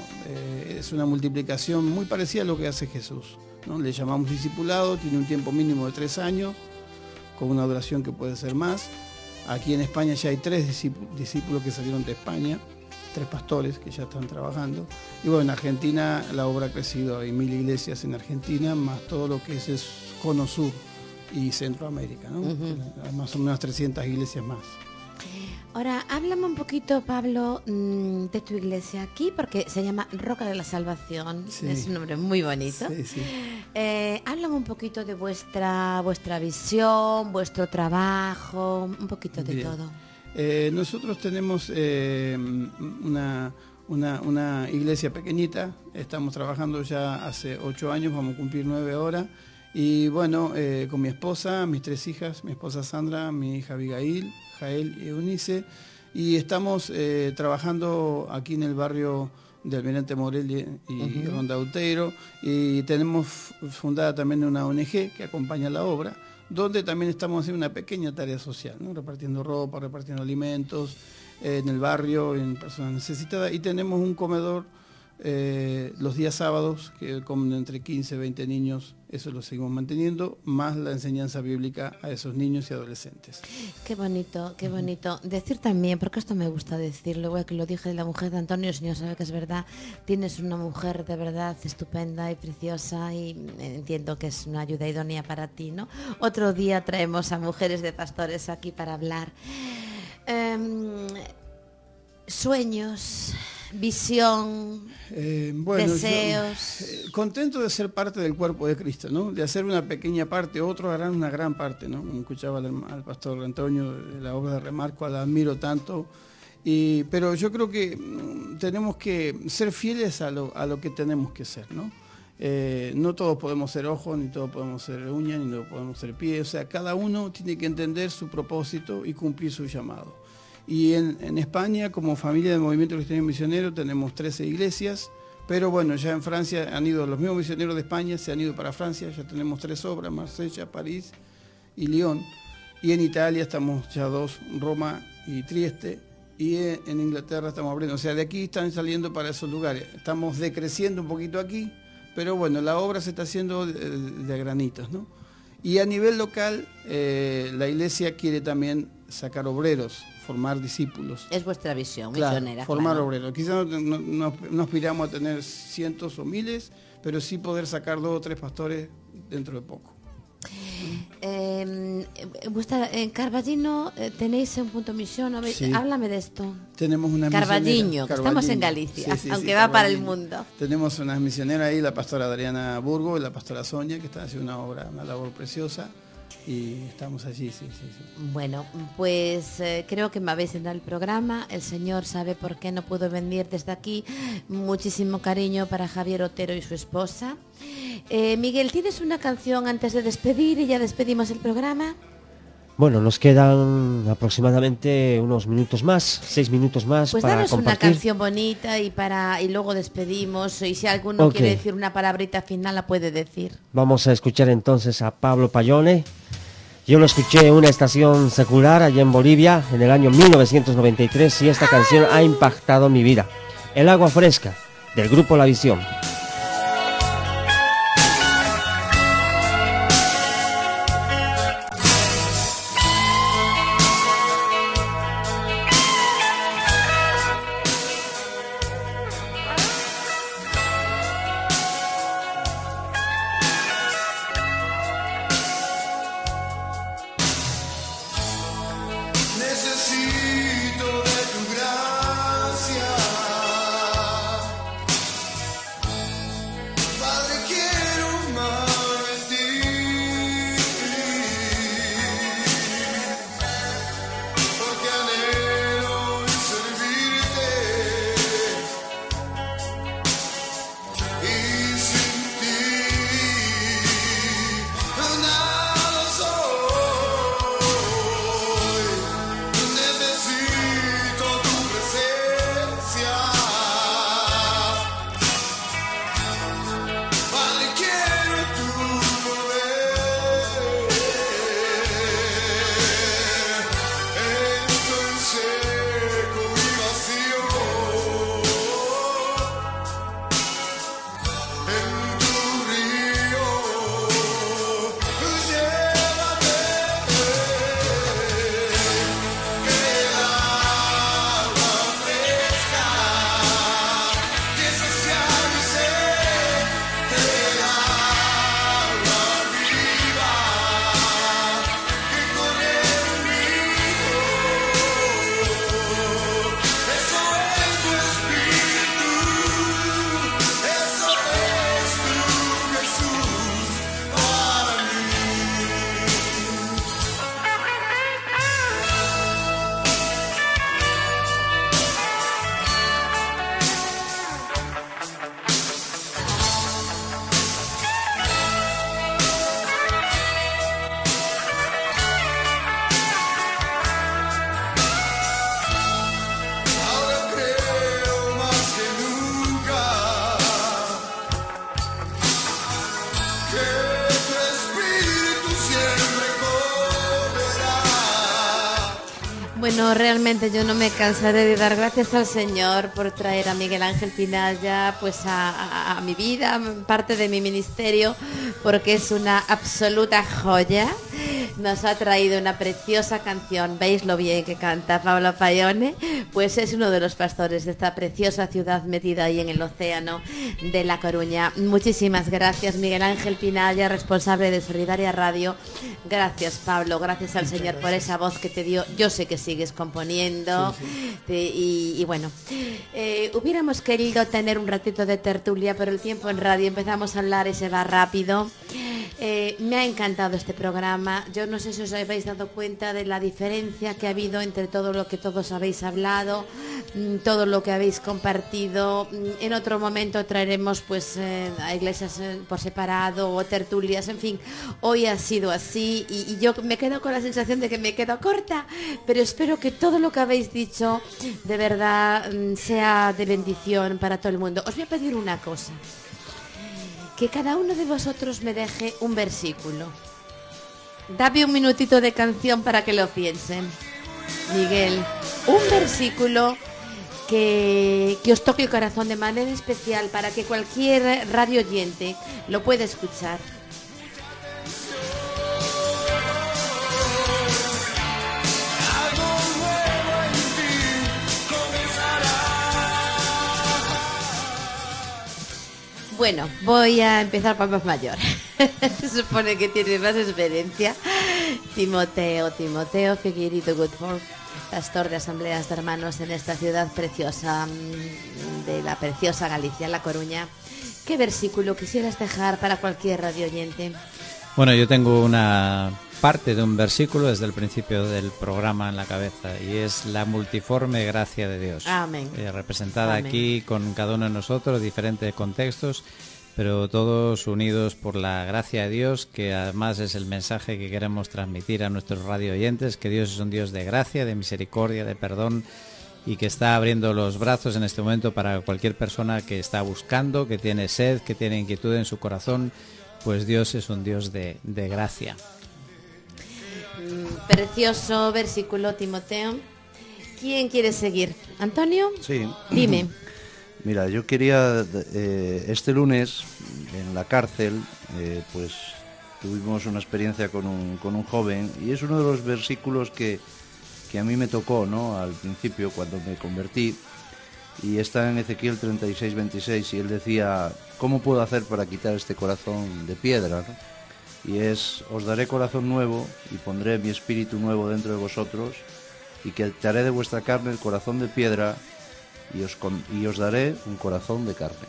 es una multiplicación muy parecida a lo que hace Jesús, ¿no? Le llamamos discipulado, tiene un tiempo mínimo de 3 años, con una duración que puede ser más. Aquí en España ya hay 3 discípulos que salieron de España, 3 pastores que ya están trabajando. Y bueno, en Argentina la obra ha crecido, hay 1000 iglesias en Argentina, más todo lo que es Cono Sur y Centroamérica, ¿no? Más o menos 300 iglesias más. Ahora, háblame un poquito, Pablo, de tu iglesia aquí, porque se llama Roca de la Salvación. Sí. Es un nombre muy bonito. Sí, sí. Háblame un poquito de vuestra visión, vuestro trabajo, un poquito de Bien. todo. Nosotros tenemos una iglesia pequeñita, estamos trabajando ya hace 8 años, vamos a cumplir 9 ahora. Y bueno, con mi esposa, mis 3 hijas, mi esposa Sandra, mi hija Abigail, Jael y Eunice, y estamos trabajando aquí en el barrio de Almirante Morelli y Ronda Outeiro, y tenemos fundada también una ONG que acompaña la obra, donde también estamos haciendo una pequeña tarea social, ¿no? Repartiendo ropa, repartiendo alimentos en el barrio, en personas necesitadas, y tenemos un comedor los días sábados, que comen entre 15 y 20 niños, eso lo seguimos manteniendo, más la enseñanza bíblica a esos niños y adolescentes. Qué bonito, qué bonito. Decir también, porque esto me gusta decirlo, igual que lo dije de la mujer de Antonio, el Señor sabe que es verdad, tienes una mujer de verdad estupenda y preciosa y entiendo que es una ayuda idónea para ti, ¿no? Otro día traemos a mujeres de pastores aquí para hablar. Sueños, visión, Bueno, deseos. yo, contento de ser parte del cuerpo de Cristo, ¿no? De hacer una pequeña parte, otros harán una gran parte, ¿no? Como escuchaba al pastor Antonio, la obra de Remarco, la admiro tanto. Pero yo creo que tenemos que ser fieles a lo que tenemos que ser, ¿no? No todos podemos ser ojos, ni todos podemos ser uñas, ni todos podemos ser pies. O sea, cada uno tiene que entender su propósito y cumplir su llamado. Y en España, como familia del Movimiento Cristiano Misionero, tenemos 13 iglesias, pero bueno, ya en Francia han ido los mismos misioneros de España, se han ido para Francia, ya tenemos 3 obras, Marsella, París y Lyon. Y en Italia estamos ya 2, Roma y Trieste, y en Inglaterra estamos abriendo. O sea, de aquí están saliendo para esos lugares. Estamos decreciendo un poquito aquí, pero bueno, la obra se está haciendo de a granitos, ¿no? Y a nivel local, la iglesia quiere también sacar obreros, formar discípulos. Es vuestra visión, Claro, misionera. formar claro. obreros. Quizás no aspiramos a tener cientos o miles, pero sí poder sacar 2 o 3 pastores dentro de poco. En Carballino tenéis un punto misión, ¿no? Sí. Háblame de esto. Tenemos una Carballiño, misionera, que estamos en Galicia, Sí, sí, aunque sí, va para el Carballiño. mundo. Tenemos unas misioneras ahí, la pastora Adriana Burgo y la pastora Sonia, que están haciendo una labor preciosa, y estamos allí, sí. Bueno, pues creo que me habéis dado el programa. El Señor sabe por qué no pudo venir desde aquí. Muchísimo cariño para Javier Otero y su esposa. Miguel, ¿tienes una canción antes de despedir y ya despedimos el programa? Bueno, nos quedan aproximadamente unos minutos más, 6 minutos más Pues para danos una compartir. canción bonita y luego despedimos. Y si alguno Ok. quiere decir una palabrita final, la puede decir. Vamos a escuchar entonces a Pablo Payone. Yo lo escuché en una estación secular allá en Bolivia en el año 1993 y esta canción ha impactado mi vida. El agua fresca, del grupo La Visión. Necesito de tu gracia, Padre, quiero más de ti, porque anhelo servirte y sin ti nada soy. Bueno, realmente yo no me cansaré de dar gracias al Señor por traer a Miguel Ángel Pinalla pues a mi vida, parte de mi ministerio, porque es una absoluta joya. Nos ha traído una preciosa canción, veis lo bien que canta Pablo Payone, pues es uno de los pastores de esta preciosa ciudad metida ahí en el océano de La Coruña. Muchísimas gracias, Miguel Ángel Pinalla, responsable de Solidaria Radio. Gracias, Pablo, gracias al Señor por esa voz que te dio. Yo sé que sigues componiendo. Y bueno, hubiéramos querido tener un ratito de tertulia, pero el tiempo en radio empezamos a hablar y se va rápido. Me ha encantado este programa. Yo no sé si os habéis dado cuenta de la diferencia que ha habido entre todo lo que todos habéis hablado, todo lo que habéis compartido. En otro momento traeremos pues a iglesias por separado o tertulias, en fin. Hoy ha sido así y yo me quedo con la sensación de que me quedo corta, pero espero que todo lo que habéis dicho de verdad sea de bendición para todo el mundo. Os voy a pedir una cosa: que cada uno de vosotros me deje un versículo. Dame un minutito de canción para que lo piensen. Miguel, un versículo que os toque el corazón de manera especial para que cualquier radio oyente lo pueda escuchar. Bueno, voy a empezar por más mayor. Se supone que tiene más experiencia. Timoteo Figueiredo Goodford, pastor de Asambleas de Hermanos en esta ciudad preciosa de la preciosa Galicia, La Coruña. ¿Qué versículo quisieras dejar para cualquier radio oyente? Bueno, yo tengo una parte de un versículo desde el principio del programa en la cabeza, y es la multiforme gracia de Dios. Amén. Representada Amén. aquí con cada uno de nosotros, diferentes contextos, pero todos unidos por la gracia de Dios, que además es el mensaje que queremos transmitir a nuestros radio oyentes, que Dios es un Dios de gracia, de misericordia, de perdón, y que está abriendo los brazos en este momento para cualquier persona que está buscando, que tiene sed, que tiene inquietud en su corazón. Pues Dios es un Dios de gracia. Precioso versículo, Timoteo. ¿Quién quiere seguir? ¿Antonio? Sí. Dime. Mira, yo quería, este lunes en la cárcel, pues tuvimos una experiencia con un joven, y es uno de los versículos que a mí me tocó, ¿no?, al principio cuando me convertí, y está en Ezequiel 36:26, y él decía: ¿cómo puedo hacer para quitar este corazón de piedra, ¿no? Y es: os daré corazón nuevo y pondré mi espíritu nuevo dentro de vosotros, y quitaré de vuestra carne el corazón de piedra y os daré un corazón de carne.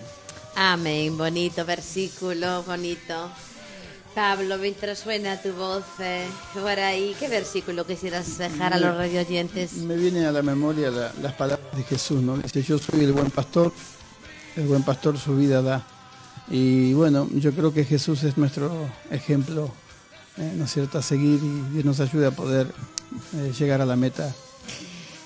Amén, bonito versículo, bonito. Pablo, mientras suena tu voz por ahí, ¿qué versículo quisieras dejar a los radio oyentes? Me viene a la memoria las palabras de Jesús, ¿no? Dice: yo soy el buen pastor su vida da. Y bueno, yo creo que Jesús es nuestro ejemplo, ¿no es cierto?, a seguir, y Dios nos ayude a poder llegar a la meta.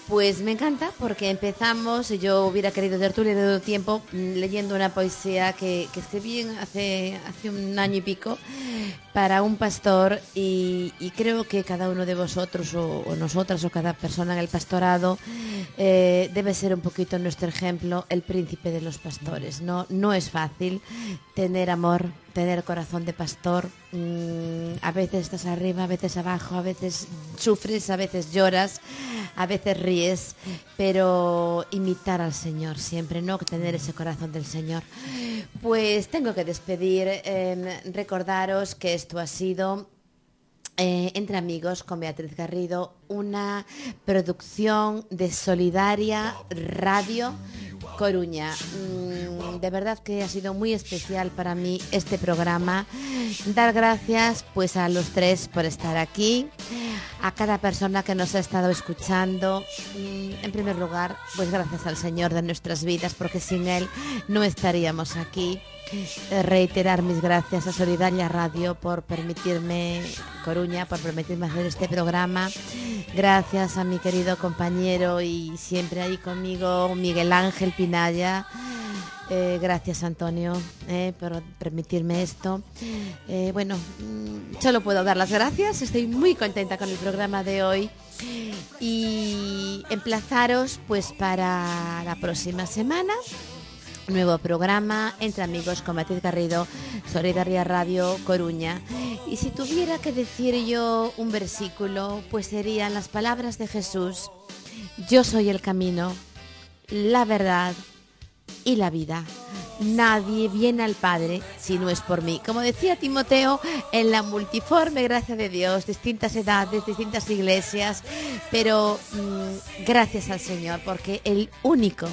Pues me encanta, porque empezamos, yo hubiera querido tertulia de todo tiempo, leyendo una poesía que escribí hace un año y pico para un pastor, y creo que cada uno de vosotros o nosotras o cada persona en el pastorado debe ser un poquito nuestro ejemplo, el príncipe de los pastores. No es fácil tener amor, tener corazón de pastor. A veces estás arriba, a veces abajo, a veces sufres, a veces lloras, a veces ríes, pero imitar al Señor siempre, ¿no?, tener ese corazón del Señor. Pues tengo que despedir, recordaros que esto ha sido Entre Amigos con Beatriz Garrido, una producción de Solidaria Radio Coruña. De verdad que ha sido muy especial para mí este programa. Dar gracias pues a los tres por estar aquí, a cada persona que nos ha estado escuchando. En primer lugar, pues gracias al Señor de nuestras vidas, porque sin Él no estaríamos aquí. Reiterar mis gracias a Solidaria Radio por permitirme, Coruña, por permitirme hacer este programa. Gracias a mi querido compañero y siempre ahí conmigo, Miguel Ángel Pinalla. Gracias, Antonio, por permitirme esto. Bueno, solo puedo dar las gracias. Estoy muy contenta con el programa de hoy y emplazaros pues para la próxima semana. Nuevo programa Entre Amigos con Beatriz Garrido, Solidaria Radio Coruña. Y si tuviera que decir yo un versículo, pues serían las palabras de Jesús: yo soy el camino, la verdad y la vida. Nadie viene al Padre si no es por mí. Como decía Timoteo, en la multiforme gracia de Dios, distintas edades, distintas iglesias, pero gracias al Señor, porque el único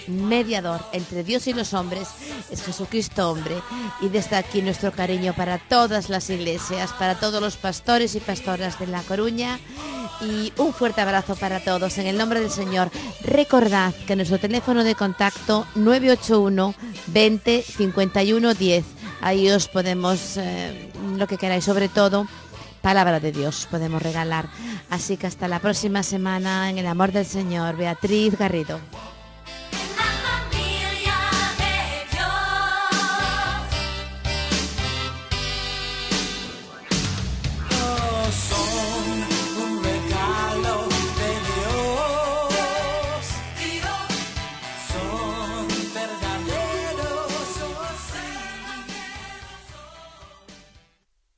mediador entre Dios y los hombres es Jesucristo hombre. Y desde aquí nuestro cariño para todas las iglesias, para todos los pastores y pastoras de La Coruña, y un fuerte abrazo para todos en el nombre del Señor. Recordad que nuestro teléfono de contacto 981 20 51 10. Ahí os podemos lo que queráis, sobre todo palabra de Dios podemos regalar. Así que hasta la próxima semana, en el amor del Señor. Beatriz Garrido.